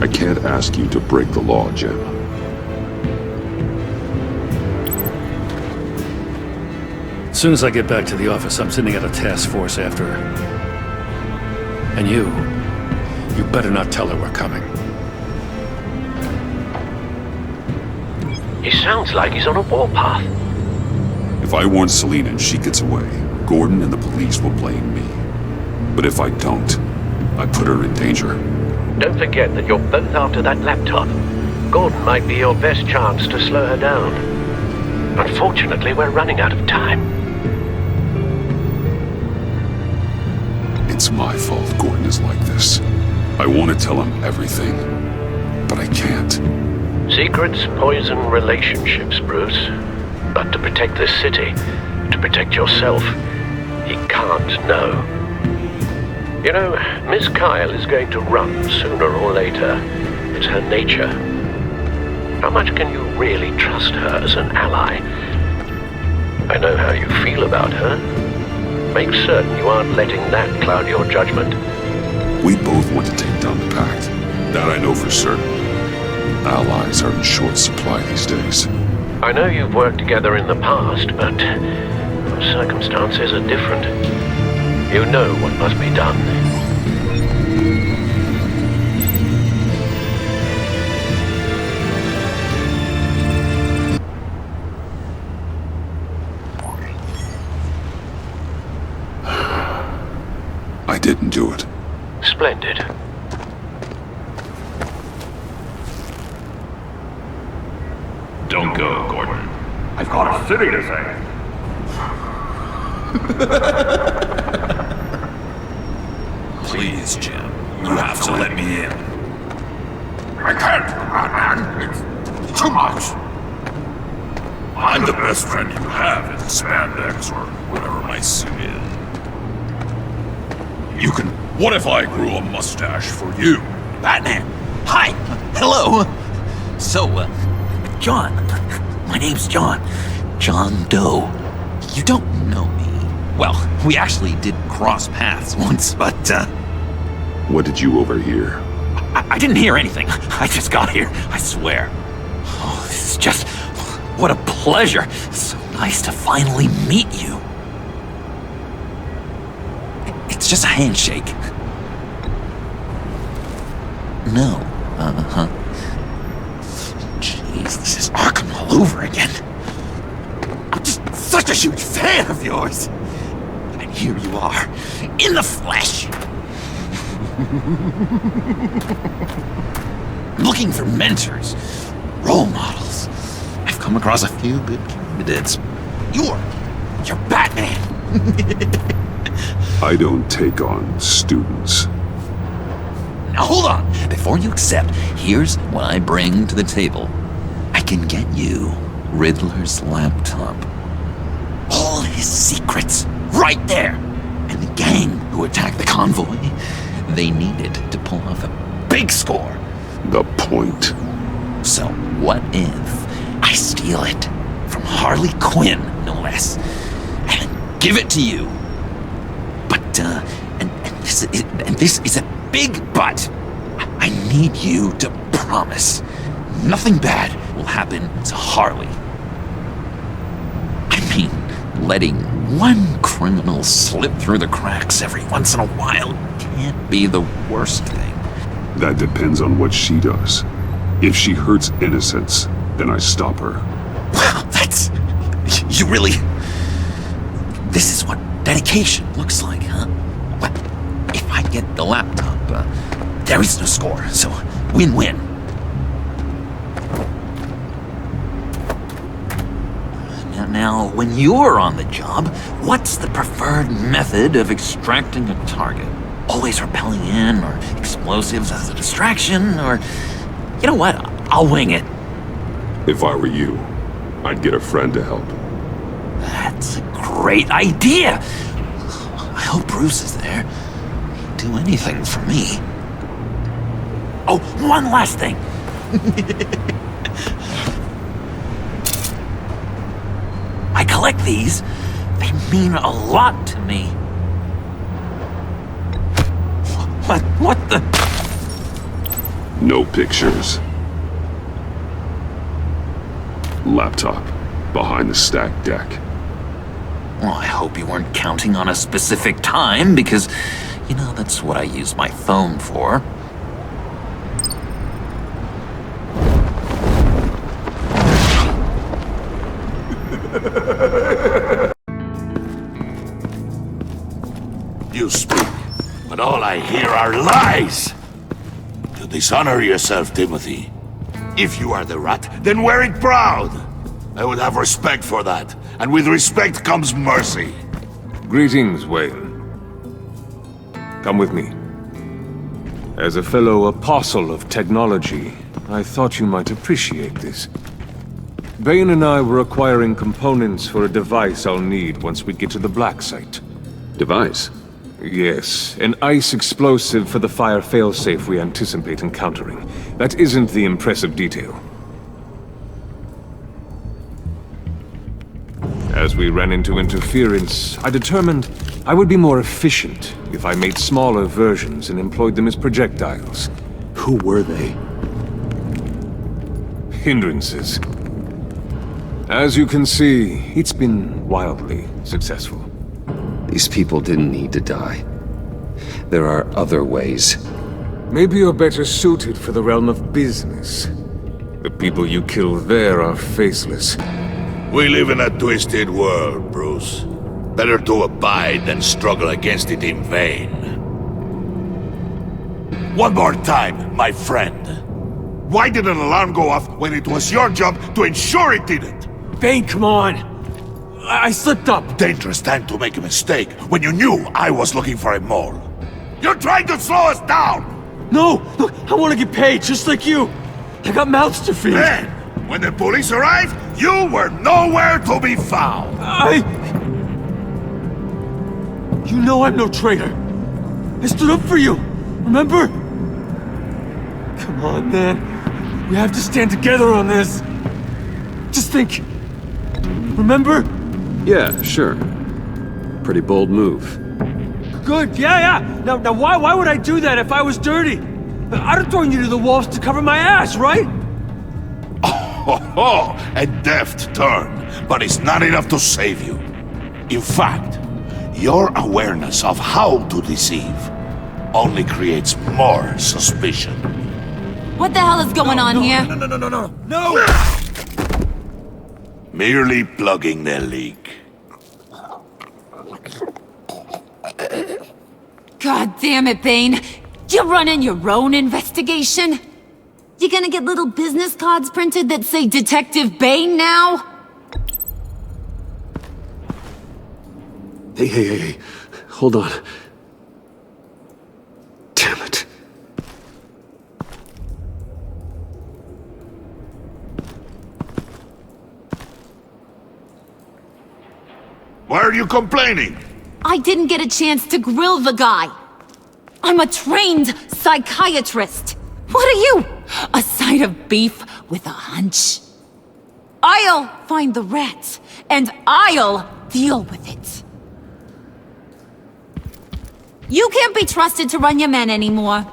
I can't ask you to break the law, Jim. As soon as I get back to the office, I'm sending out a task force after her. And you better not tell her we're coming. He sounds like he's on a warpath. If I warn Selina and she gets away, Gordon and the police will blame me. But if I don't, I put her in danger. Don't forget that you're both after that laptop. Gordon might be your best chance to slow her down. Unfortunately, we're running out of time. It's my fault Gordon is like this. I want to tell him everything, but I can't. Secrets poison relationships, Bruce. But to protect this city, to protect yourself, he can't know. You know, Miss Kyle is going to run sooner or later. It's her nature. How much can you really trust her as an ally? I know how you feel about her. Make certain you aren't letting that cloud your judgment. We both want to take down the Pact. That I know for certain. Allies are in short supply these days. I know you've worked together in the past, but circumstances are different. You know what must be done. I didn't do it. Splendid. Don't go, Gordon. I've got a city to save. Please, Jim. You have to let me in. I can't, Batman. It's too much. I'm the best friend you have in spandex or whatever my suit is. You can... What if I grew a mustache for you? Batman! Hi! Hello! So, John. My name's John. John Doe. You don't know me. Well, we actually did cross paths once, but, What did you overhear? I didn't hear anything. I just got here, I swear. Oh, this is just... What a pleasure. So nice to finally meet you. It's just a handshake. No. Uh-huh. Jeez, this is Arkham all over again. I'm just such a huge fan of yours. And here you are, in the flesh. Looking for mentors, role models. I've come across a few good candidates. You're Batman. I don't take on students. Now hold on. Before you accept, here's what I bring to the table. I can get you Riddler's laptop. All his secrets, right there. And the gang who attacked the convoy, they needed to pull off a big score. The point. So what if I steal it from Harley Quinn, no less, and give it to you? But, and this is a big but. I need you to promise nothing bad will happen to Harley. I mean, letting one criminal slip through the cracks every once in a while can't be the worst thing. That depends on what she does. If she hurts innocents, then I stop her. Wow, that's... You really... This is what dedication looks like, huh? Well, if I get the laptop, there is no score, so win-win. Now, when you're on the job, what's the preferred method of extracting a target? Always rappelling in, or explosives as a distraction, or... You know what? I'll wing it. If I were you, I'd get a friend to help. That's a great idea! I hope Bruce is there. He'd do anything for me. Oh, one last thing! I collect these. They mean a lot to me. What the... No pictures. Laptop. Behind the stacked deck. Well, I hope you weren't counting on a specific time, because, you know, that's what I use my phone for. You speak, but all I hear are lies! You dishonor yourself, Timothy. If you are the rat, then wear it proud! I would have respect for that, and with respect comes mercy. Greetings, Wayne. Come with me. As a fellow apostle of technology, I thought you might appreciate this. Bane and I were acquiring components for a device I'll need once we get to the Black Site. Device? Yes, an ice explosive for the fire failsafe we anticipate encountering. That isn't the impressive detail. As we ran into interference, I determined I would be more efficient if I made smaller versions and employed them as projectiles. Who were they? Hindrances. As you can see, it's been wildly successful. These people didn't need to die. There are other ways. Maybe you're better suited for the realm of business. The people you kill there are faceless. We live in a twisted world, Bruce. Better to abide than struggle against it in vain. One more time, my friend. Why did an alarm go off when it was your job to ensure it didn't? Bane, come on! I slipped up! Dangerous time to make a mistake when you knew I was looking for a mole. You're trying to slow us down! No! Look, I want to get paid, just like you! I got mouths to feed! Then, when the police arrived, you were nowhere to be found! You know I'm no traitor! I stood up for you! Remember? Come on, man. We have to stand together on this! Just think... Remember? Yeah, sure. Pretty bold move. Good, yeah! Now why would I do that if I was dirty? I'd have thrown you to the wolves to cover my ass, right? Oh, a deft turn, but it's not enough to save you. In fact, your awareness of how to deceive only creates more suspicion. What the hell is going on here? No! Merely plugging the leak. God damn it, Bane. You're running your own investigation? You gonna get little business cards printed that say Detective Bane now? Hey. Hold on. Damn it. Why are you complaining? I didn't get a chance to grill the guy. I'm a trained psychiatrist. What are you? A side of beef with a hunch? I'll find the rat, and I'll deal with it. You can't be trusted to run your men anymore.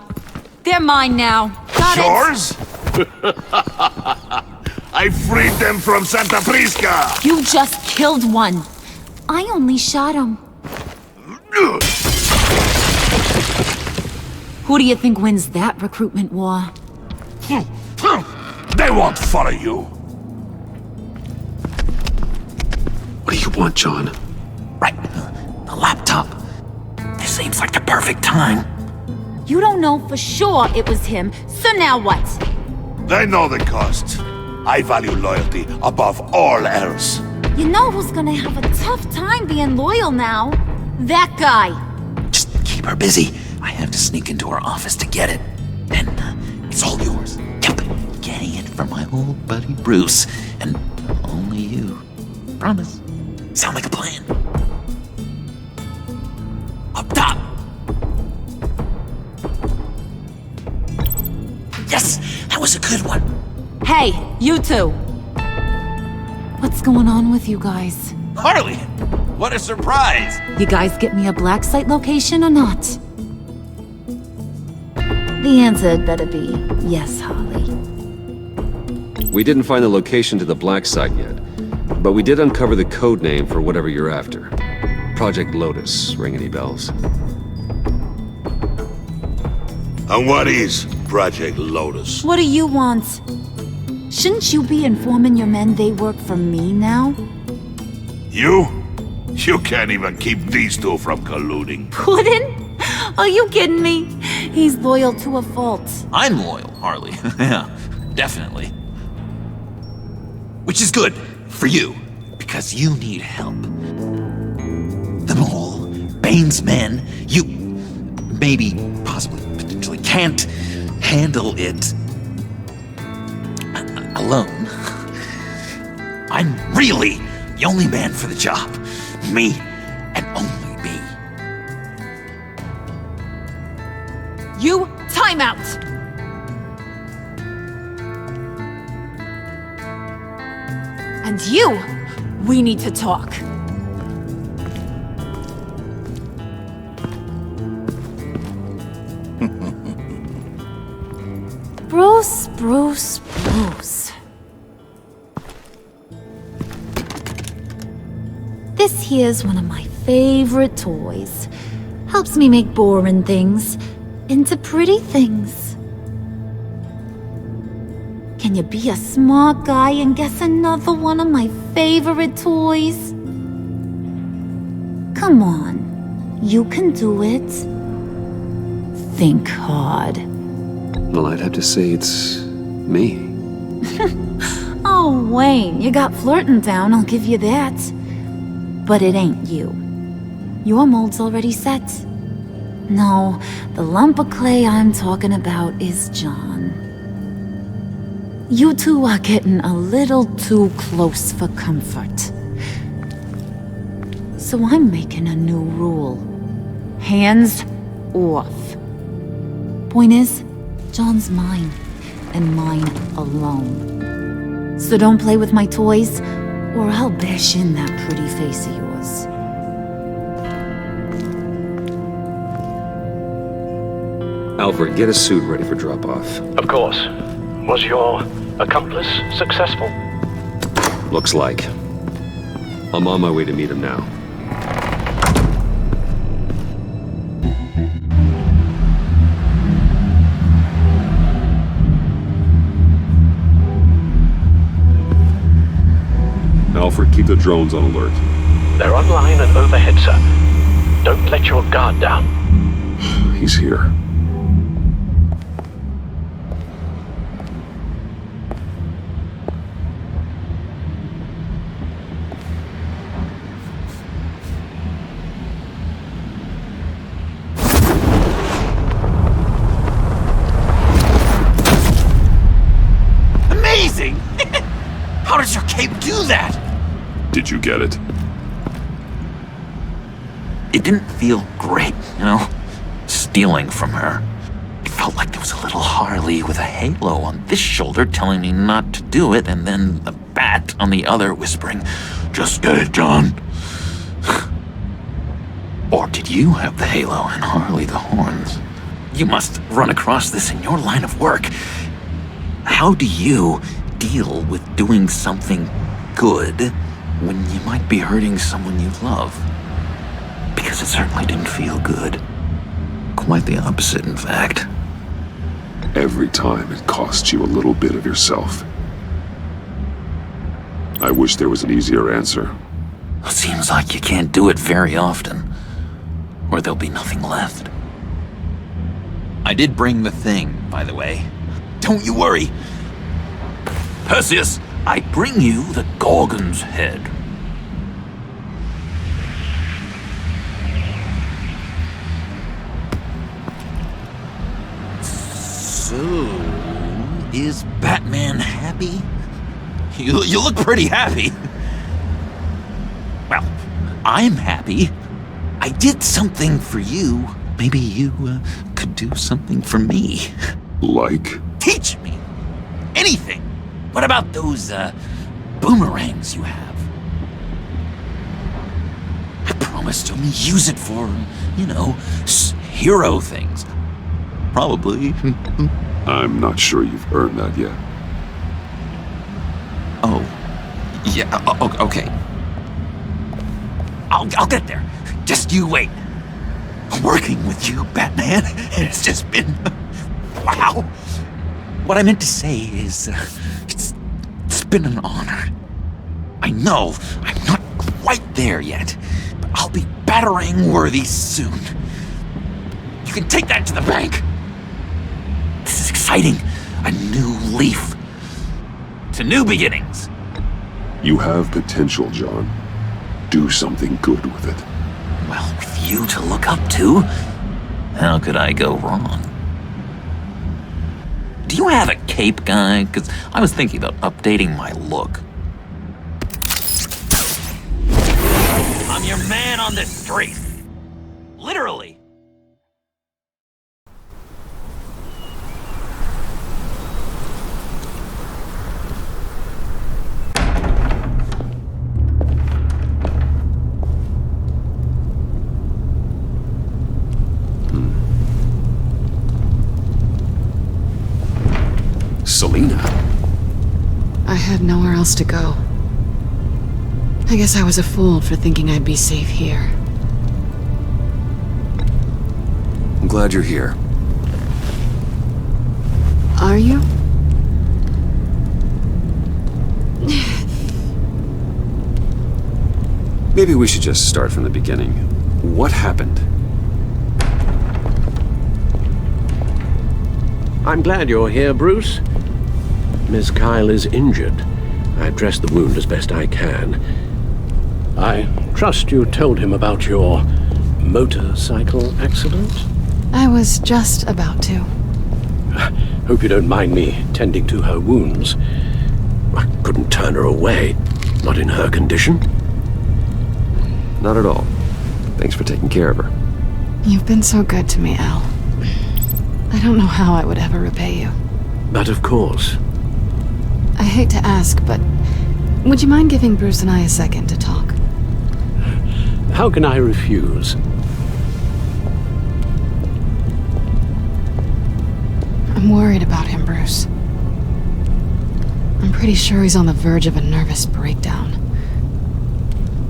They're mine now. Got it. Yours? I freed them from Santa Prisca! You just killed one. I only shot him. Who do you think wins that recruitment war? They won't follow you. What do you want, John? Right. The laptop. This seems like the perfect time. You don't know for sure it was him, so now what? They know the cost. I value loyalty above all else. You know who's gonna have a tough time being loyal now? That guy. Just keep her busy. I have to sneak into her office to get it. And it's all yours. Yep. Getting it from my old buddy Bruce. And only you. Promise. Sound like a plan? Up top! Yes! That was a good one! Hey, you two! What's going on with you guys? Harley! What a surprise! You guys get me a black site location or not? The answer had better be yes, Harley. We didn't find the location to the black site yet, but we did uncover the code name for whatever you're after. Project Lotus. Ring any bells? And what is Project Lotus? What do you want? Shouldn't you be informing your men they work for me now? You? You can't even keep these two from colluding. Puddin'? Are you kidding me? He's loyal to a fault. I'm loyal, Harley. Yeah, definitely. Which is good for you, because you need help. The Mole, Bane's men, you maybe, possibly, potentially can't handle it alone. I'm really the only man for the job. Me and only me. You, time out! And you, we need to talk. Bruce. This here's one of my favorite toys. Helps me make boring things into pretty things. Can you be a smart guy and guess another one of my favorite toys? Come on, you can do it. Think hard. Well, I'd have to say it's me. Oh, Wayne, you got flirting down, I'll give you that. But it ain't you. Your mold's already set. No, the lump of clay I'm talking about is John. You two are getting a little too close for comfort. So I'm making a new rule. Hands off. Point is, John's mine, and mine alone. So don't play with my toys, or I'll bash in that pretty face of yours. Alfred, get a suit ready for drop-off. Of course. Was your accomplice successful? Looks like. I'm on my way to meet him now. Alfred, keep the drones on alert. They're online and overhead, sir. Don't let your guard down. He's here. Amazing! How does your cape do that? Did you get it? It didn't feel great, you know? Stealing from her. It felt like there was a little Harley with a halo on this shoulder telling me not to do it, and then the bat on the other whispering, "Just get it, John." Or did you have the halo and Harley the horns? You must run across this in your line of work. How do you deal with doing something good when you might be hurting someone you love? Because it certainly didn't feel good. Quite the opposite, in fact. Every time it costs you a little bit of yourself. I wish there was an easier answer. Seems like you can't do it very often, or there'll be nothing left. I did bring the thing, by the way. Don't you worry. Perseus, I bring you the Gorgon's head. So, is Batman happy? You look pretty happy. Well, I'm happy. I did something for you. Maybe you could do something for me. Like? Teach me. Anything. What about those boomerangs you have? I promised to only use it for, you know, hero things. Probably. I'm not sure you've earned that yet. Oh. Yeah, okay. I'll get there. Just you wait. Working with you, Batman, has just been... wow. What I meant to say is, it's been an honor. I know I'm not quite there yet, but I'll be battering-worthy soon. You can take that to the bank. This is exciting. A new leaf. To new beginnings. You have potential, John. Do something good with it. Well, with you to look up to, how could I go wrong? Do you have a cape, guy? Because I was thinking about updating my look. I'm your man on the street. Literally. Selina. I had nowhere else to go. I guess I was a fool for thinking I'd be safe here. I'm glad you're here. Are you? Maybe we should just start from the beginning. What happened? I'm glad you're here, Bruce. Miss Kyle is injured. I've dressed the wound as best I can. I trust you told him about your motorcycle accident? I was just about to. Hope you don't mind me tending to her wounds. I couldn't turn her away, not in her condition. Not at all. Thanks for taking care of her. You've been so good to me, Al. I don't know how I would ever repay you. But of course. I hate to ask, but would you mind giving Bruce and I a second to talk? How can I refuse? I'm worried about him, Bruce. I'm pretty sure he's on the verge of a nervous breakdown.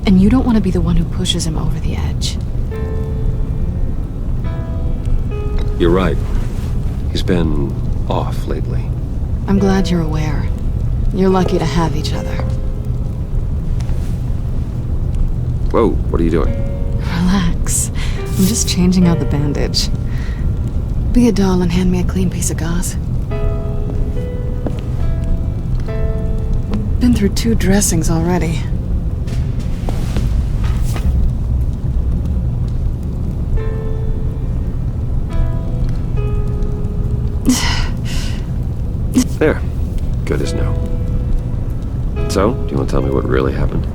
And you don't want to be the one who pushes him over the edge. You're right. He's been off lately. I'm glad you're aware. You're lucky to have each other. Whoa, what are you doing? Relax. I'm just changing out the bandage. Be a doll and hand me a clean piece of gauze. Been through 2 dressings already. There. Good as new. So, do you want to tell me what really happened?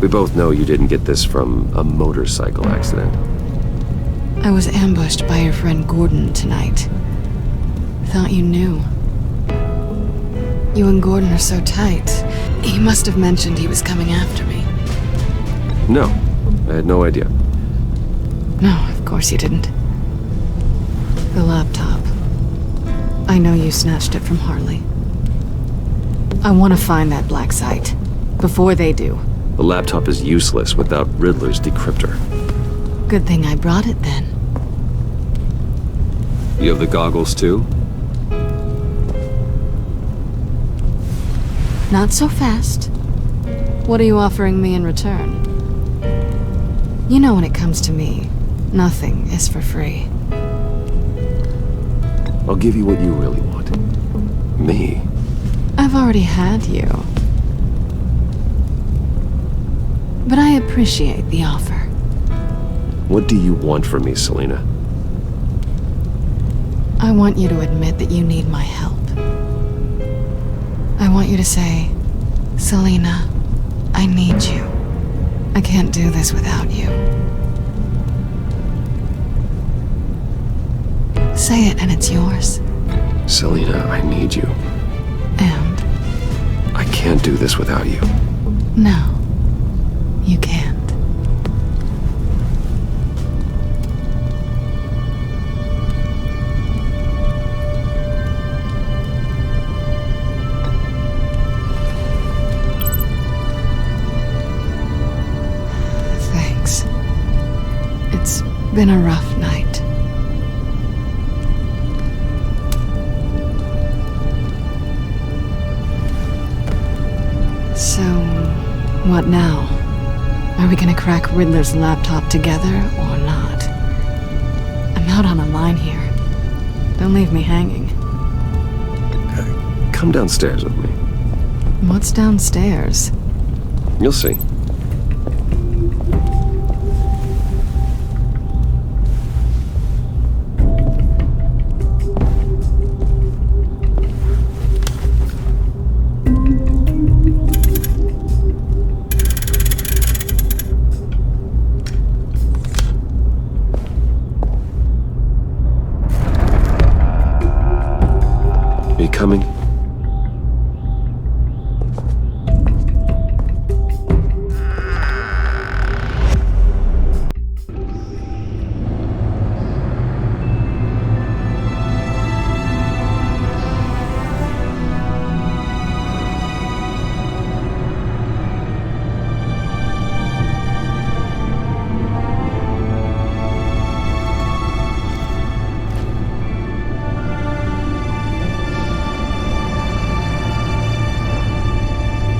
We both know you didn't get this from a motorcycle accident. I was ambushed by your friend Gordon tonight. Thought you knew. You and Gordon are so tight. He must have mentioned he was coming after me. No, I had no idea. No, of course you didn't. The laptop. I know you snatched it from Harley. I want to find that black site. Before they do. The laptop is useless without Riddler's decryptor. Good thing I brought it then. You have the goggles too? Not so fast. What are you offering me in return? You know when it comes to me, nothing is for free. I'll give you what you really want. Me? I've already had you. But I appreciate the offer. What do you want from me, Selina? I want you to admit that you need my help. I want you to say, Selina, I need you. I can't do this without you. Say it and it's yours. Selina, I need you. And? I can't do this without you. No, you can't. Thanks. It's been a rough night. So, what now? Are we gonna crack Riddler's laptop together or not? I'm out on a line here. Don't leave me hanging. Come downstairs with me. What's downstairs? You'll see. Coming?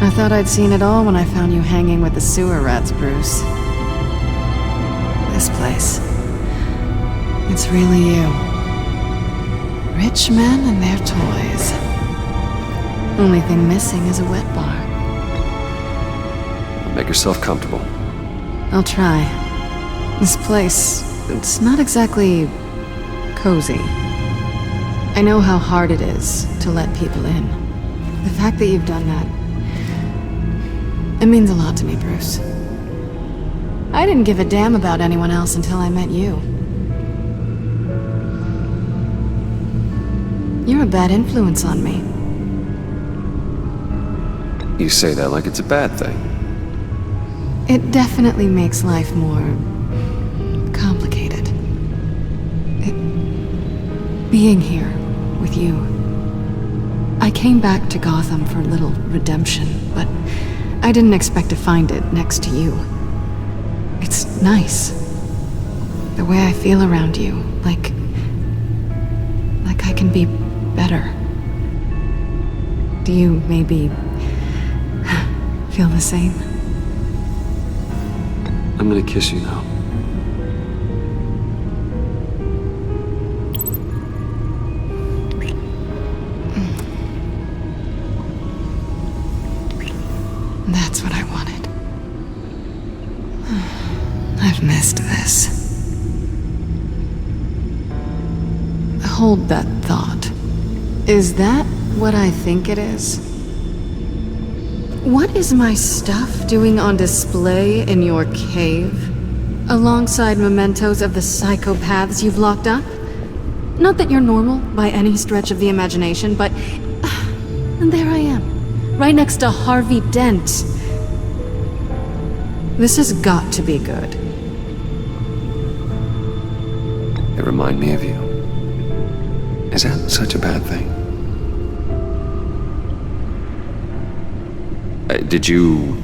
I thought I'd seen it all when I found you hanging with the sewer rats, Bruce. This place. It's really you. Rich men and their toys. Only thing missing is a wet bar. Make yourself comfortable. I'll try. This place, it's not exactly cozy. I know how hard it is to let people in. The fact that you've done that, it means a lot to me, Bruce. I didn't give a damn about anyone else until I met you. You're a bad influence on me. You say that like it's a bad thing. It definitely makes life more complicated. Being here with you. I came back to Gotham for a little redemption, but I didn't expect to find it next to you. It's nice. The way I feel around you, like I can be better. Do you maybe feel the same? I'm gonna kiss you now. That's what I wanted. I've missed this. Hold that thought. Is that what I think it is? What is my stuff doing on display in your cave? Alongside mementos of the psychopaths you've locked up? Not that you're normal by any stretch of the imagination, but... and there I am. Right next to Harvey Dent. This has got to be good. They remind me of you. Is that such a bad thing? Did you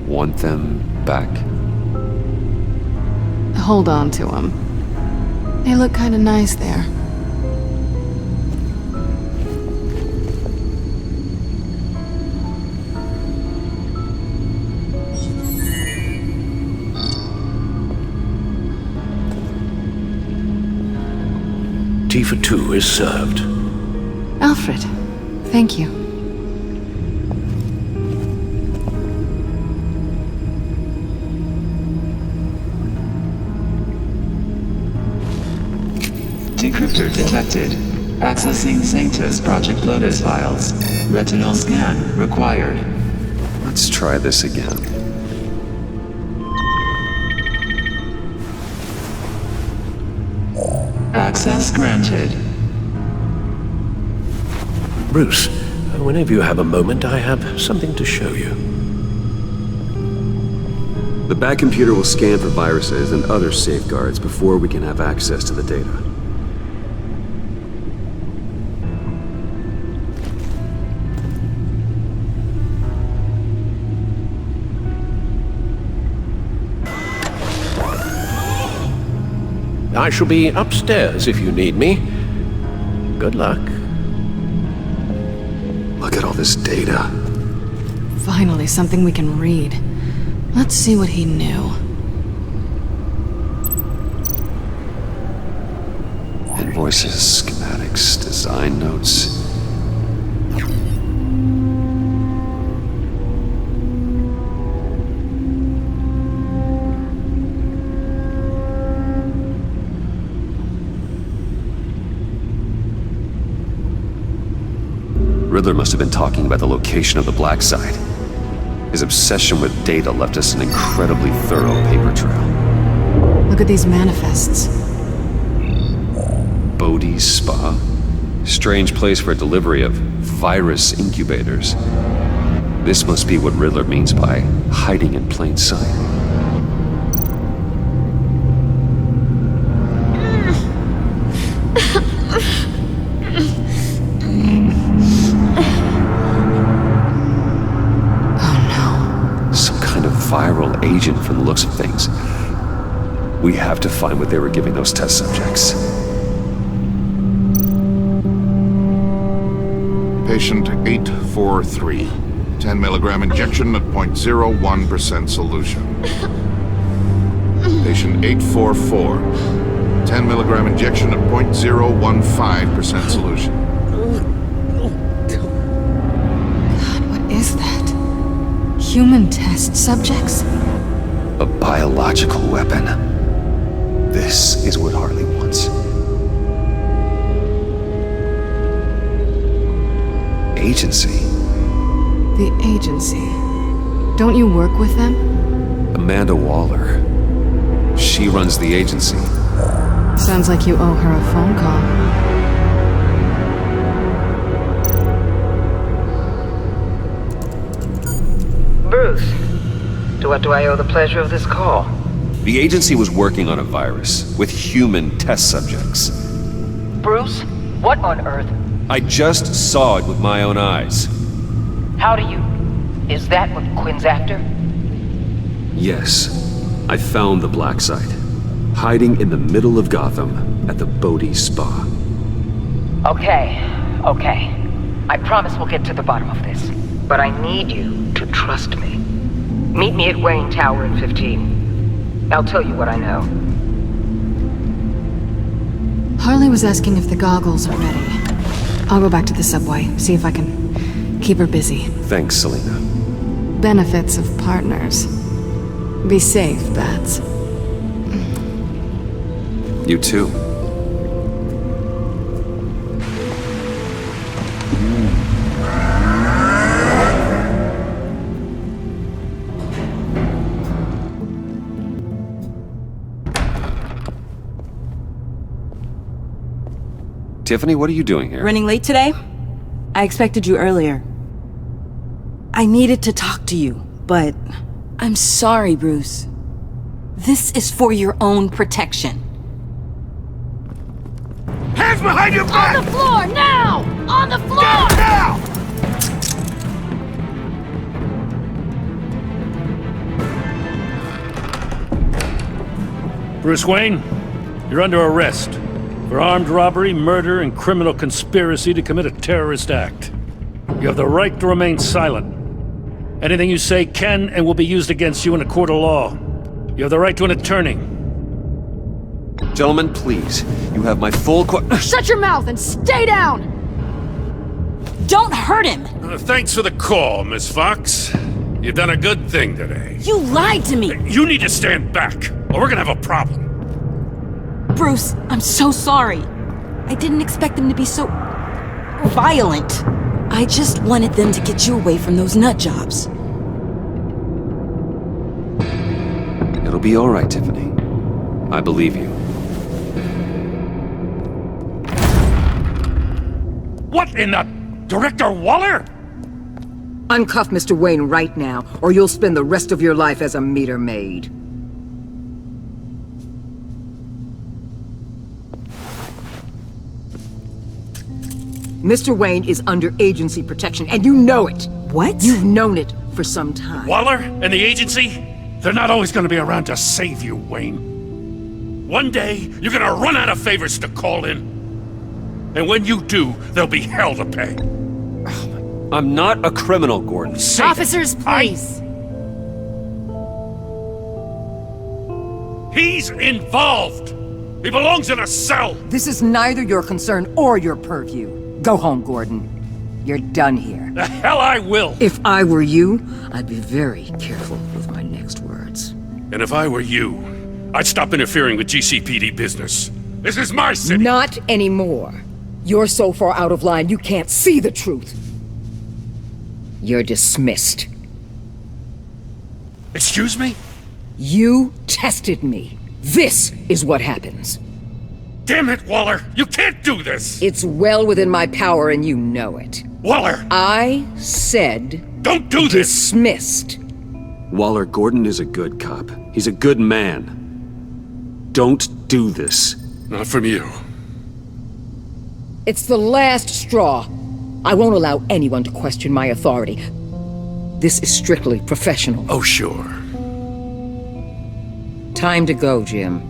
want them back? Hold on to them. They look kinda nice there. Tea for two is served. Alfred, thank you. Decryptor detected. Accessing Sanctus Project Lotus files. Retinal scan required. Let's try this again. Access granted. Bruce, whenever you have a moment, I have something to show you. The back computer will scan for viruses and other safeguards before we can have access to the data. I shall be upstairs if you need me. Good luck. Look at all this data. Finally, something we can read. Let's see what he knew. Invoices, schematics, design notes. Riddler must have been talking about the location of the black site. His obsession with data left us an incredibly thorough paper trail. Look at these manifests. Bodhi's Spa? Strange place for a delivery of virus incubators. This must be what Riddler means by hiding in plain sight. Viral agent from the looks of things. We have to find what they were giving those test subjects. Patient 843. 10 milligram injection at 0.01% solution. Patient 844. 10 milligram injection at 0.015% solution. God, what is that? Human test subjects? A biological weapon. This is what Harley wants. Agency. The agency. Don't you work with them? Amanda Waller. She runs the agency. Sounds like you owe her a phone call. Bruce, to what do I owe the pleasure of this call? The agency was working on a virus with human test subjects. Bruce, what on earth? I just saw it with my own eyes. How do you... Is that what Quinn's after? Yes. I found the black site. Hiding in the middle of Gotham at the Bodhi Spa. Okay. I promise we'll get to the bottom of this. But I need you to trust me. Meet me at Wayne Tower in 15. I'll tell you what I know. Harley was asking if the goggles are ready. I'll go back to the subway, see if I can keep her busy. Thanks, Selena. Benefits of partners. Be safe, Bats. You too. Tiffany, what are you doing here? Running late today? I expected you earlier. I needed to talk to you, but I'm sorry, Bruce. This is for your own protection. Hands behind your back! On the floor, now! On the floor! Down now! Bruce Wayne, you're under arrest for armed robbery, murder, and criminal conspiracy to commit a terrorist act. You have the right to remain silent. Anything you say can and will be used against you in a court of law. You have the right to an attorney. Gentlemen, please. You have my full Shut your mouth and stay down! Don't hurt him! Thanks for the call, Miss Fox. You've done a good thing today. You lied to me! You need to stand back, or we're gonna have a problem. Bruce, I'm so sorry. I didn't expect them to be so violent. I just wanted them to get you away from those nut jobs. It'll be all right, Tiffany. I believe you. What in the... Director Waller? Uncuff Mr. Wayne right now, or you'll spend the rest of your life as a meter maid. Mr. Wayne is under agency protection, and you know it! What? You've known it for some time. Waller and the agency? They're not always gonna be around to save you, Wayne. One day, you're gonna run out of favors to call in. And when you do, there'll be hell to pay. I'm not a criminal, Gordon. Officers, please. He's involved! He belongs in a cell! This is neither your concern or your purview. Go home, Gordon. You're done here. The hell I will! If I were you, I'd be very careful with my next words. And if I were you, I'd stop interfering with GCPD business. This is my city! Not anymore. You're so far out of line you can't see the truth. You're dismissed. Excuse me? You tested me. This is what happens. Damn it, Waller! You can't do this! It's well within my power and you know it. Waller! I said... Don't do this! Dismissed. Waller, Gordon is a good cop. He's a good man. Don't do this. Not from you. It's the last straw. I won't allow anyone to question my authority. This is strictly professional. Oh, sure. Time to go, Jim.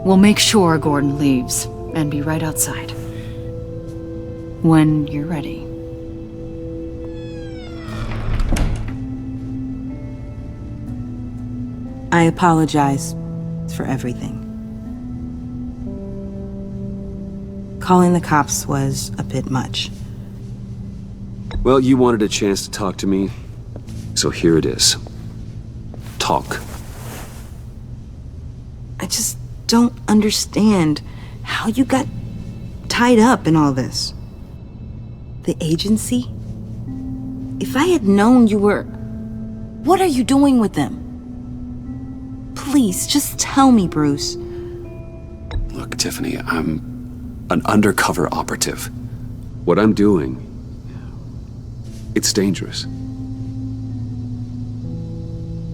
We'll make sure Gordon leaves, and be right outside. When you're ready. I apologize for everything. Calling the cops was a bit much. Well, you wanted a chance to talk to me, so here it is. Talk. I just don't understand how you got tied up in all this. The agency? If I had known you were... What are you doing with them? Please, just tell me, Bruce. Look, Tiffany, I'm an undercover operative. What I'm doing, it's dangerous.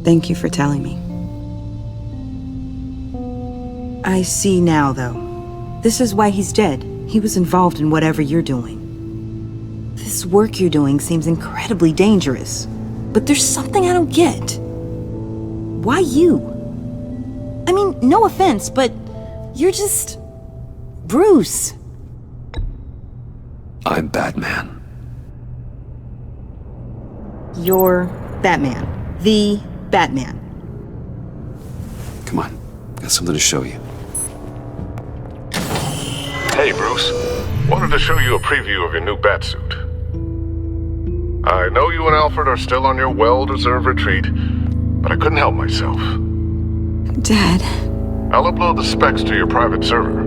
Thank you for telling me. I see now, though. This is why he's dead. He was involved in whatever you're doing. This work you're doing seems incredibly dangerous. But there's something I don't get. Why you? I mean, no offense, but you're just... Bruce. I'm Batman. You're Batman. The Batman. Come on, got something to show you. Hey, Bruce. Wanted to show you a preview of your new Batsuit. I know you and Alfred are still on your well-deserved retreat, but I couldn't help myself. Dad. I'll upload the specs to your private server.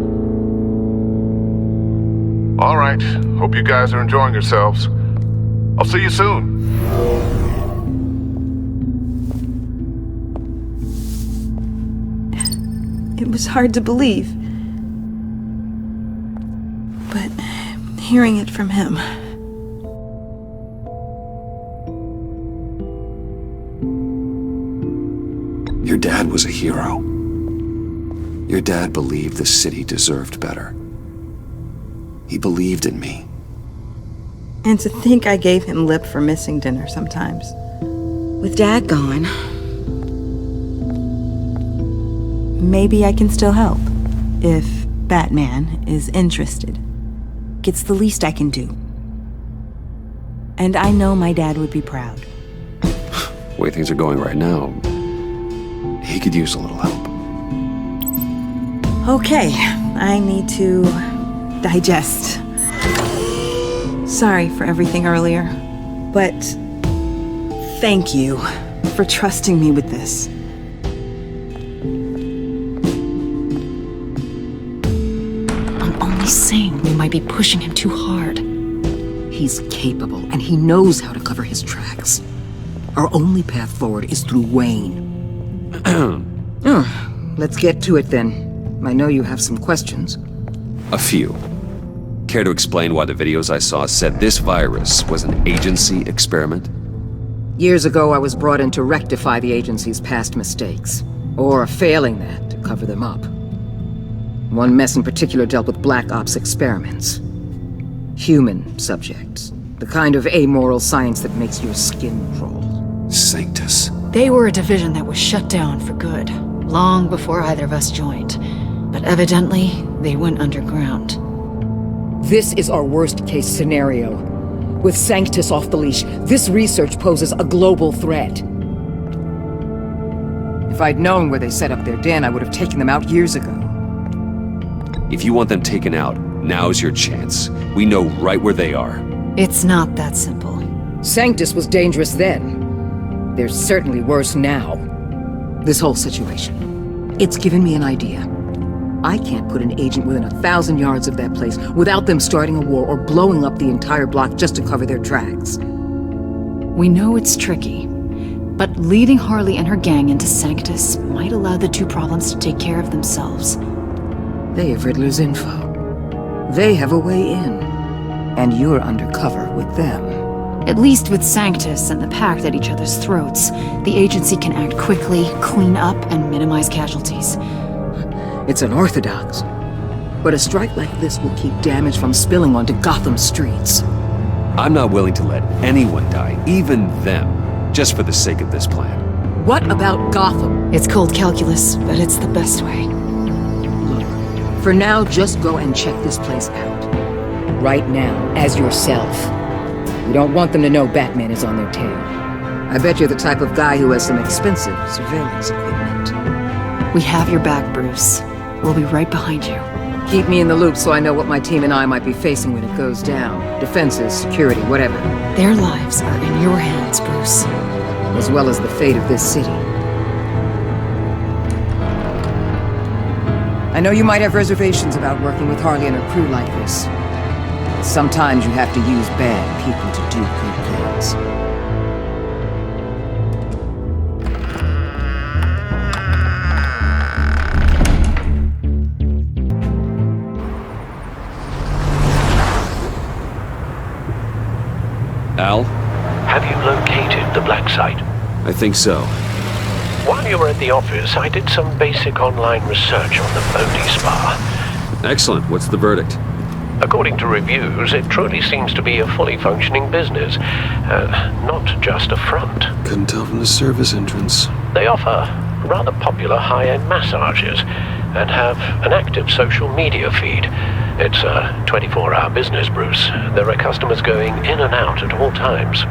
All right. Hope you guys are enjoying yourselves. I'll see you soon. It was hard to believe. But hearing it from him. Your dad was a hero. Your dad believed the city deserved better. He believed in me. And to think I gave him lip for missing dinner sometimes. With Dad gone, maybe I can still help. If Batman is interested. It's the least I can do. And I know my dad would be proud. The way things are going right now, he could use a little help. Okay, I need to digest. Sorry for everything earlier, but thank you for trusting me with this. I'm only saying we might be pushing him too hard. He's capable, and he knows how to cover his tracks. Our only path forward is through Wayne. Let's get to it then. I know you have some questions. A few. Care to explain why the videos I saw said this virus was an agency experiment? Years ago, I was brought in to rectify the agency's past mistakes. Or failing that, to cover them up. One mess in particular dealt with Black Ops experiments. Human subjects. The kind of amoral science that makes your skin crawl. Sanctus. They were a division that was shut down for good, long before either of us joined. But evidently, they went underground. This is our worst-case scenario. With Sanctus off the leash, this research poses a global threat. If I'd known where they set up their den, I would have taken them out years ago. If you want them taken out, now's your chance. We know right where they are. It's not that simple. Sanctus was dangerous then. They're certainly worse now. This whole situation, it's given me an idea. I can't put an agent within 1,000 yards of that place without them starting a war or blowing up the entire block just to cover their tracks. We know it's tricky, but leading Harley and her gang into Sanctus might allow the two problems to take care of themselves. They have Riddler's info. They have a way in. And you're undercover with them. At least with Sanctus and the Pact at each other's throats, the agency can act quickly, clean up, and minimize casualties. It's unorthodox. But a strike like this will keep damage from spilling onto Gotham streets. I'm not willing to let anyone die, even them, just for the sake of this plan. What about Gotham? It's cold calculus, but it's the best way. Look, for now, just go and check this place out. Right now, as yourself. You don't want them to know Batman is on their tail. I bet you're the type of guy who has some expensive surveillance equipment. We have your back, Bruce. We'll be right behind you. Keep me in the loop so I know what my team and I might be facing when it goes down. Defenses, security, whatever. Their lives are in your hands, Bruce. As well as the fate of this city. I know you might have reservations about working with Harley and her crew like this. Sometimes you have to use bad people to do good things. Al? Have you located the black site? I think so. While you were at the office, I did some basic online research on the Bodhi Spa. Excellent. What's the verdict? According to reviews, it truly seems to be a fully functioning business, not just a front. Couldn't tell from the service entrance. They offer rather popular high-end massages and have an active social media feed. It's a 24-hour business, Bruce. There are customers going in and out at all times.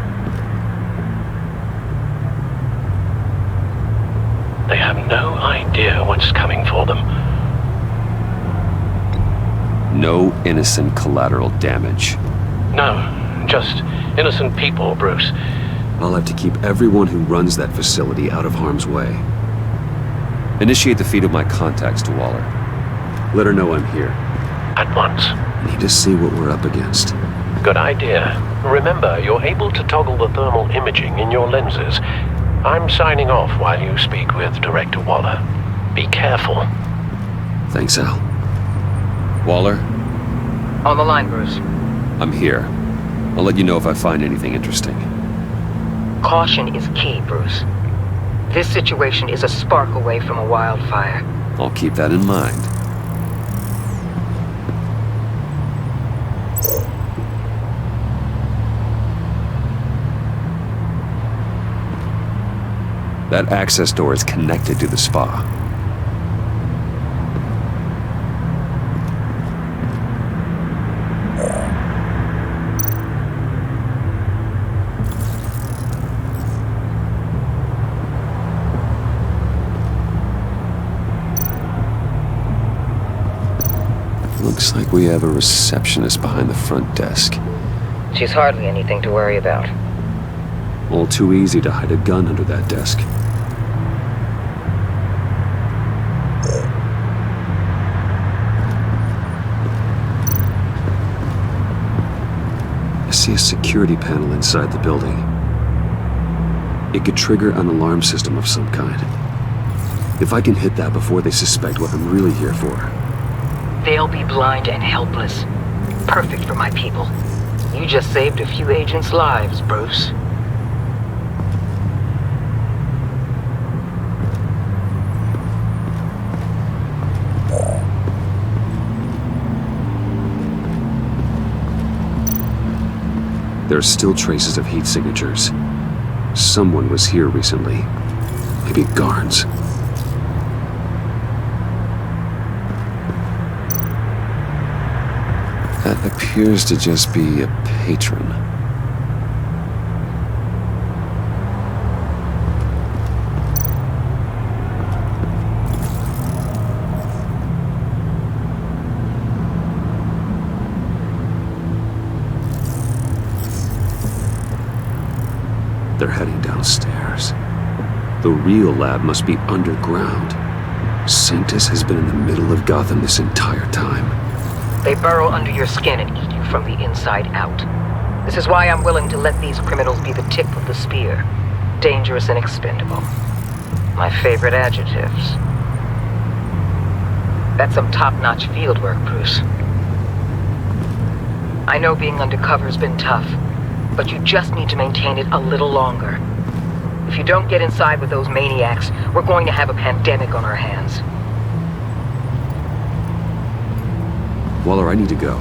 They have no idea what's coming for them. No innocent collateral damage. No, just innocent people, Bruce. I'll have to keep everyone who runs that facility out of harm's way. Initiate the feed of my contacts to Waller. Let her know I'm here. At once. Need to see what we're up against. Good idea. Remember, you're able to toggle the thermal imaging in your lenses. I'm signing off while you speak with Director Waller. Be careful. Thanks, Al. Waller? On the line, Bruce. I'm here. I'll let you know if I find anything interesting. Caution is key, Bruce. This situation is a spark away from a wildfire. I'll keep that in mind. That access door is connected to the spa. Looks like we have a receptionist behind the front desk. She's hardly anything to worry about. All too easy to hide a gun under that desk. I see a security panel inside the building. It could trigger an alarm system of some kind. If I can hit that before they suspect what I'm really here for. They'll be blind and helpless. Perfect for my people. You just saved a few agents' lives, Bruce. There are still traces of heat signatures. Someone was here recently. Maybe guards. That appears to just be a patron. They're heading downstairs. The real lab must be underground. Sanctus has been in the middle of Gotham this entire time. They burrow under your skin and eat you from the inside out. This is why I'm willing to let these criminals be the tip of the spear. Dangerous and expendable. My favorite adjectives. That's some top-notch fieldwork, Bruce. I know being undercover's been tough, but you just need to maintain it a little longer. If you don't get inside with those maniacs, we're going to have a pandemic on our hands. Waller, I need to go.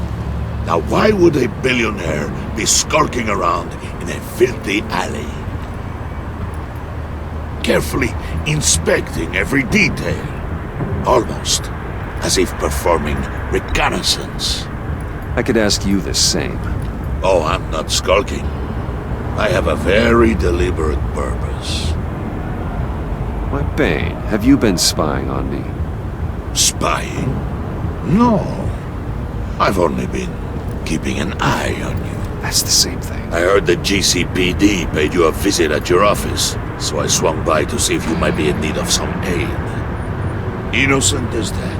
Now why would a billionaire be skulking around in a filthy alley? Carefully inspecting every detail. Almost as if performing reconnaissance. I could ask you the same. Oh, I'm not skulking. I have a very deliberate purpose. Why, Bane, have you been spying on me? Spying? No. I've only been keeping an eye on you. That's the same thing. I heard the GCPD paid you a visit at your office, so I swung by to see if you might be in need of some aid. Innocent as that.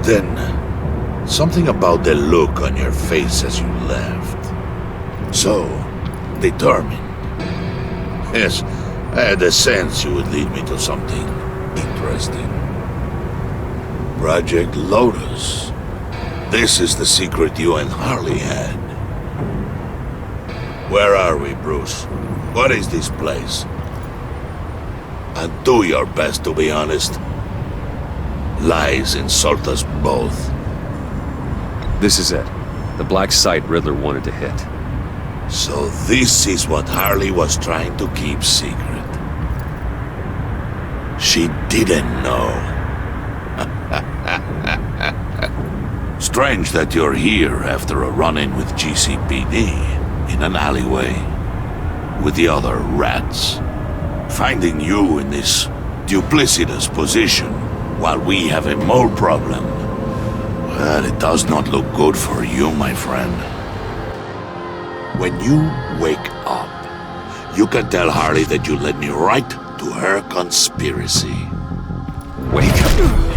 Then, something about the look on your face as you left. So, determined. Yes, I had a sense you would lead me to something interesting. Project Lotus. This is the secret you and Harley had. Where are we, Bruce? What is this place? And do your best to be honest. Lies insult us both. This is it. The black site Riddler wanted to hit. So this is what Harley was trying to keep secret. She didn't know. Strange that you're here after a run-in with GCPD in an alleyway with the other rats. Finding you in this duplicitous position while we have a mole problem. Well, it does not look good for you, my friend. When you wake up, you can tell Harley that you led me right to her conspiracy. Wake up.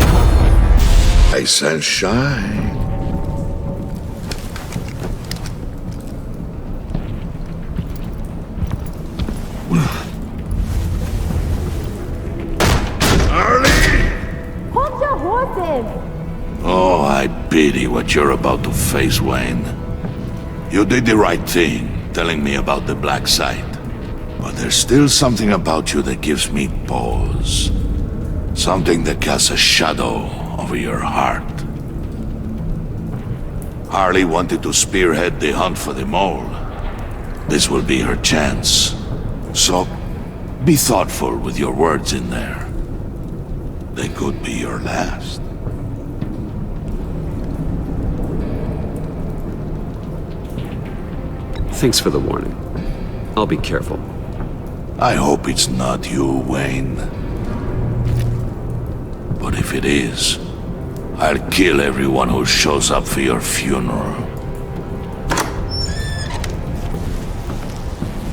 I sense shine. Hold your horses! Oh, I pity what you're about to face, Wayne. You did the right thing, telling me about the black site. But there's still something about you that gives me pause. Something that casts a shadow over your heart. Harley wanted to spearhead the hunt for the mole. This will be her chance. So, be thoughtful with your words in there. They could be your last. Thanks for the warning. I'll be careful. I hope it's not you, Wayne. But if it is, I'll kill everyone who shows up for your funeral.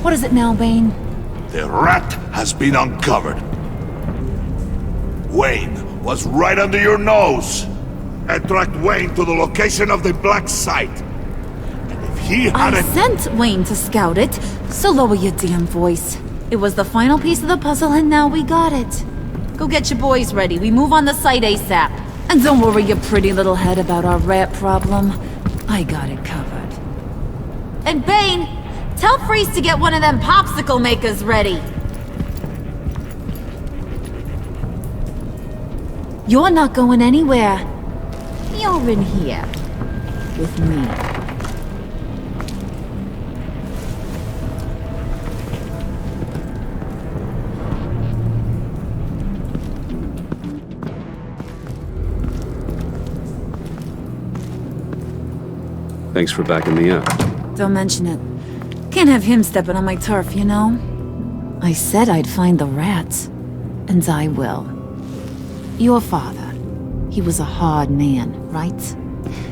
What is it now, Bane? The rat has been uncovered. Wayne was right under your nose. I tracked Wayne to the location of the black site. And if he I sent Wayne to scout it, so lower your damn voice. It was the final piece of the puzzle and now we got it. Go get your boys ready. We move on the site ASAP. And don't worry your pretty little head about our rat problem. I got it covered. And Bane, tell Freeze to get one of them popsicle makers ready. You're not going anywhere. You're in here. With me. Thanks for backing me up. Don't mention it. Can't have him stepping on my turf, you know? I said I'd find the rats. And I will. Your father. He was a hard man, right?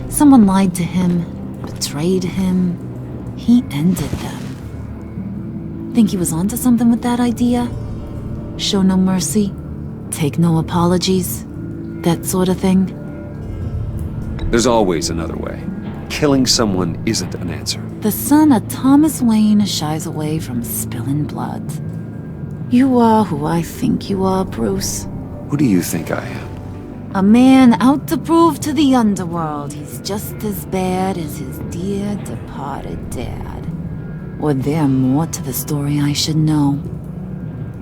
Someone lied to him, betrayed him. He ended them. Think he was onto something with that idea? Show no mercy? Take no apologies? That sort of thing? There's always another way. Killing someone isn't an answer. The son of Thomas Wayne shies away from spilling blood. You are who I think you are, Bruce. Who do you think I am? A man out to prove to the underworld he's just as bad as his dear departed dad. Or there more to the story I should know.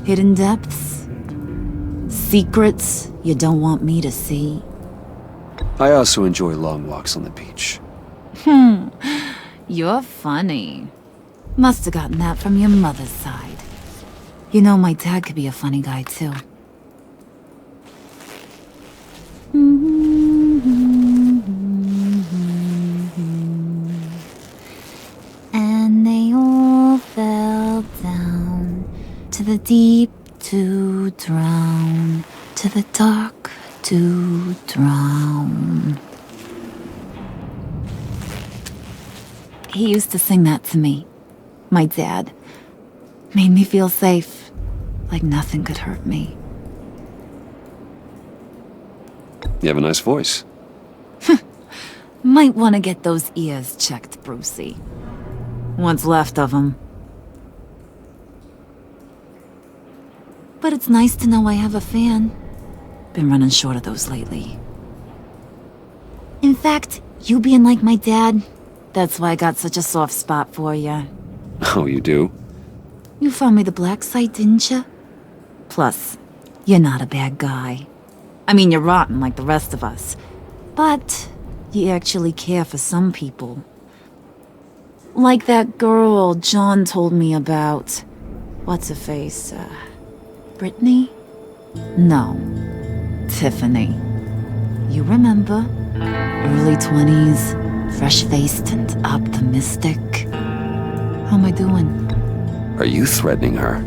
Hidden depths? Secrets you don't want me to see? I also enjoy long walks on the beach. You're funny. Must have gotten that from your mother's side. You know, my dad could be a funny guy, too. And they all fell down to the deep to drown, to the dark to drown. He used to sing that to me. My dad. Made me feel safe. Like nothing could hurt me. You have a nice voice. Might want to get those ears checked, Brucey. What's left of them. But it's nice to know I have a fan. Been running short of those lately. In fact, you being like my dad, that's why I got such a soft spot for you. Oh, you do? You found me the black site, didn't you? Plus, you're not a bad guy. I mean, you're rotten like the rest of us. But you actually care for some people. Like that girl John told me about. What's her face? Brittany? No. Tiffany. You remember? Early 20s. Fresh-faced and optimistic. How am I doing? Are you threatening her?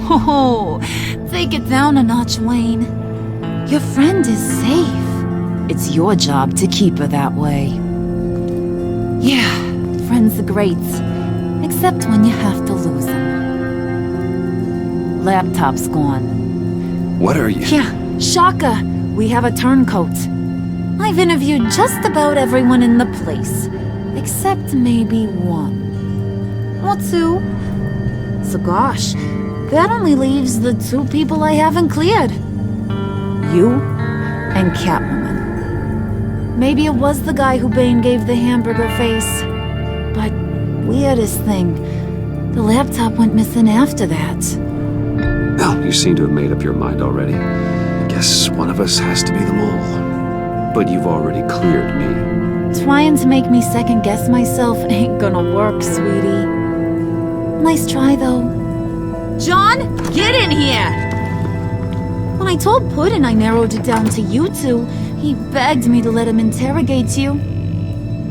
Oh, take it down a notch, Wayne. Your friend is safe. It's your job to keep her that way. Yeah, friends are great. Except when you have to lose them. Laptop's gone. What are you? Yeah, shocker. We have a turncoat. I've interviewed just about everyone in the place, except maybe one. Or two. So gosh, that only leaves the two people I haven't cleared. You and Catwoman. maybe it was the guy who Bane gave the hamburger face. But weirdest thing, the laptop went missing after that. Well, you seem to have made up your mind already. I guess one of us has to be the mole. But you've already cleared me. Trying to make me second-guess myself ain't gonna work, sweetie. Nice try, though. John, get in here! When I told Puddin' I narrowed it down to you two, he begged me to let him interrogate you.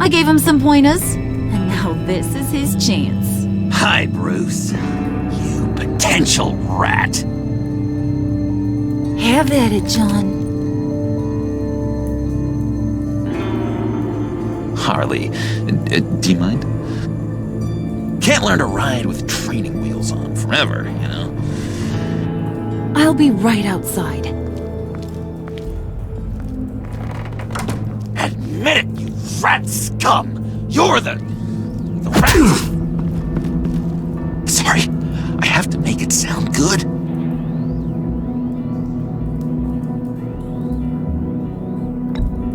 I gave him some pointers, and now this is his chance. Hi, Bruce. You potential rat. Have at it, John. Harley, do you mind? Can't learn to ride with training wheels on forever, you know? I'll be right outside. Admit it, you rat scum! You're the rat! Sorry, I have to make it sound good.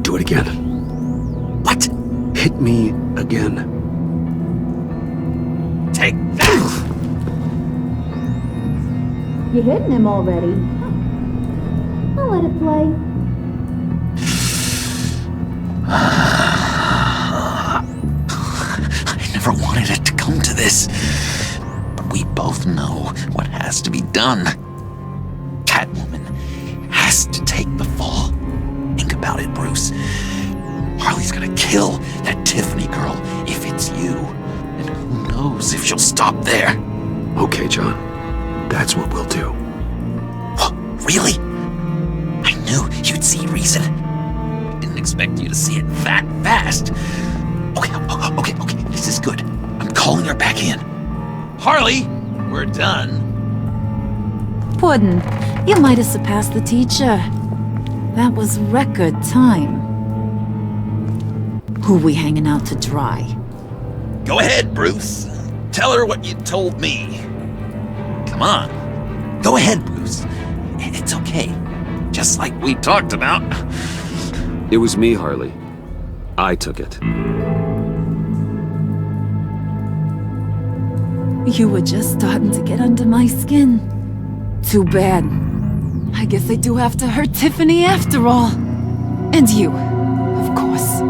Do it again. What? Hit me again. Take that! You're hitting him already. I'll let it play. I never wanted it to come to this. But we both know what has to be done. Catwoman has to take the fall. Think about it, Bruce. Harley's gonna kill that Tiffany girl if it's you. And who knows if she'll stop there. Okay, John. That's what we'll do. What? Really? I knew you'd see reason. Didn't expect you to see it that fast. Okay. This is good. I'm calling her back in. Harley, we're done. Puddin', you might have surpassed the teacher. That was record time. Who we hanging out to dry? Go ahead, Bruce. Tell her what you told me. Come on. Go ahead, Bruce. It's okay. Just like we talked about. It was me, Harley. I took it. You were just starting to get under my skin. Too bad. I guess I do have to hurt Tiffany after all. And you, of course.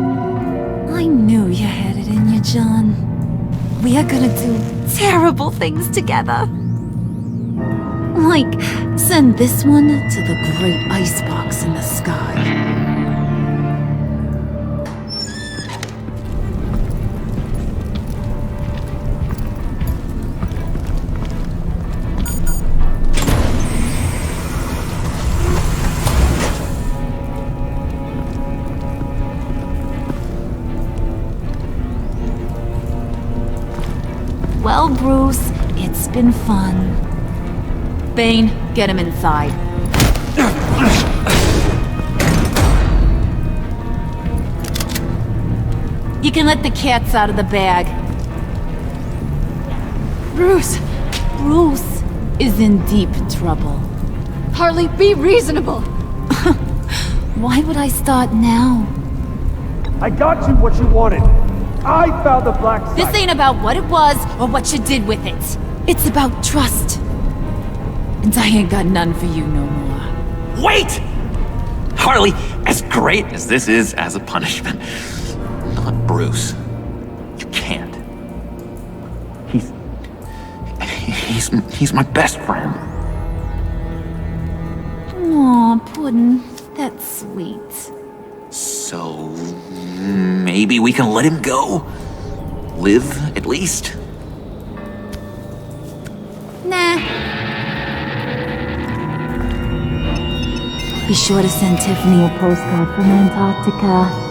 I knew you had it in you, John. We are gonna do terrible things together. Like, send this one to the great icebox in the sky. Well, Bruce, it's been fun. Bane, get him inside. You can let the cats out of the bag. Bruce! Bruce is in deep trouble. Harley, be reasonable! Why would I start now? I got you what you wanted. I found the black site. This ain't about what it was or what you did with it. It's about trust. And I ain't got none for you no more. Wait! Harley, as great as this is as a punishment, not Bruce. You can't. He's my best friend. Aw, Puddin', that's sweet. So maybe we can let him go? Live, at least? Nah. Be sure to send Tiffany a postcard from Antarctica.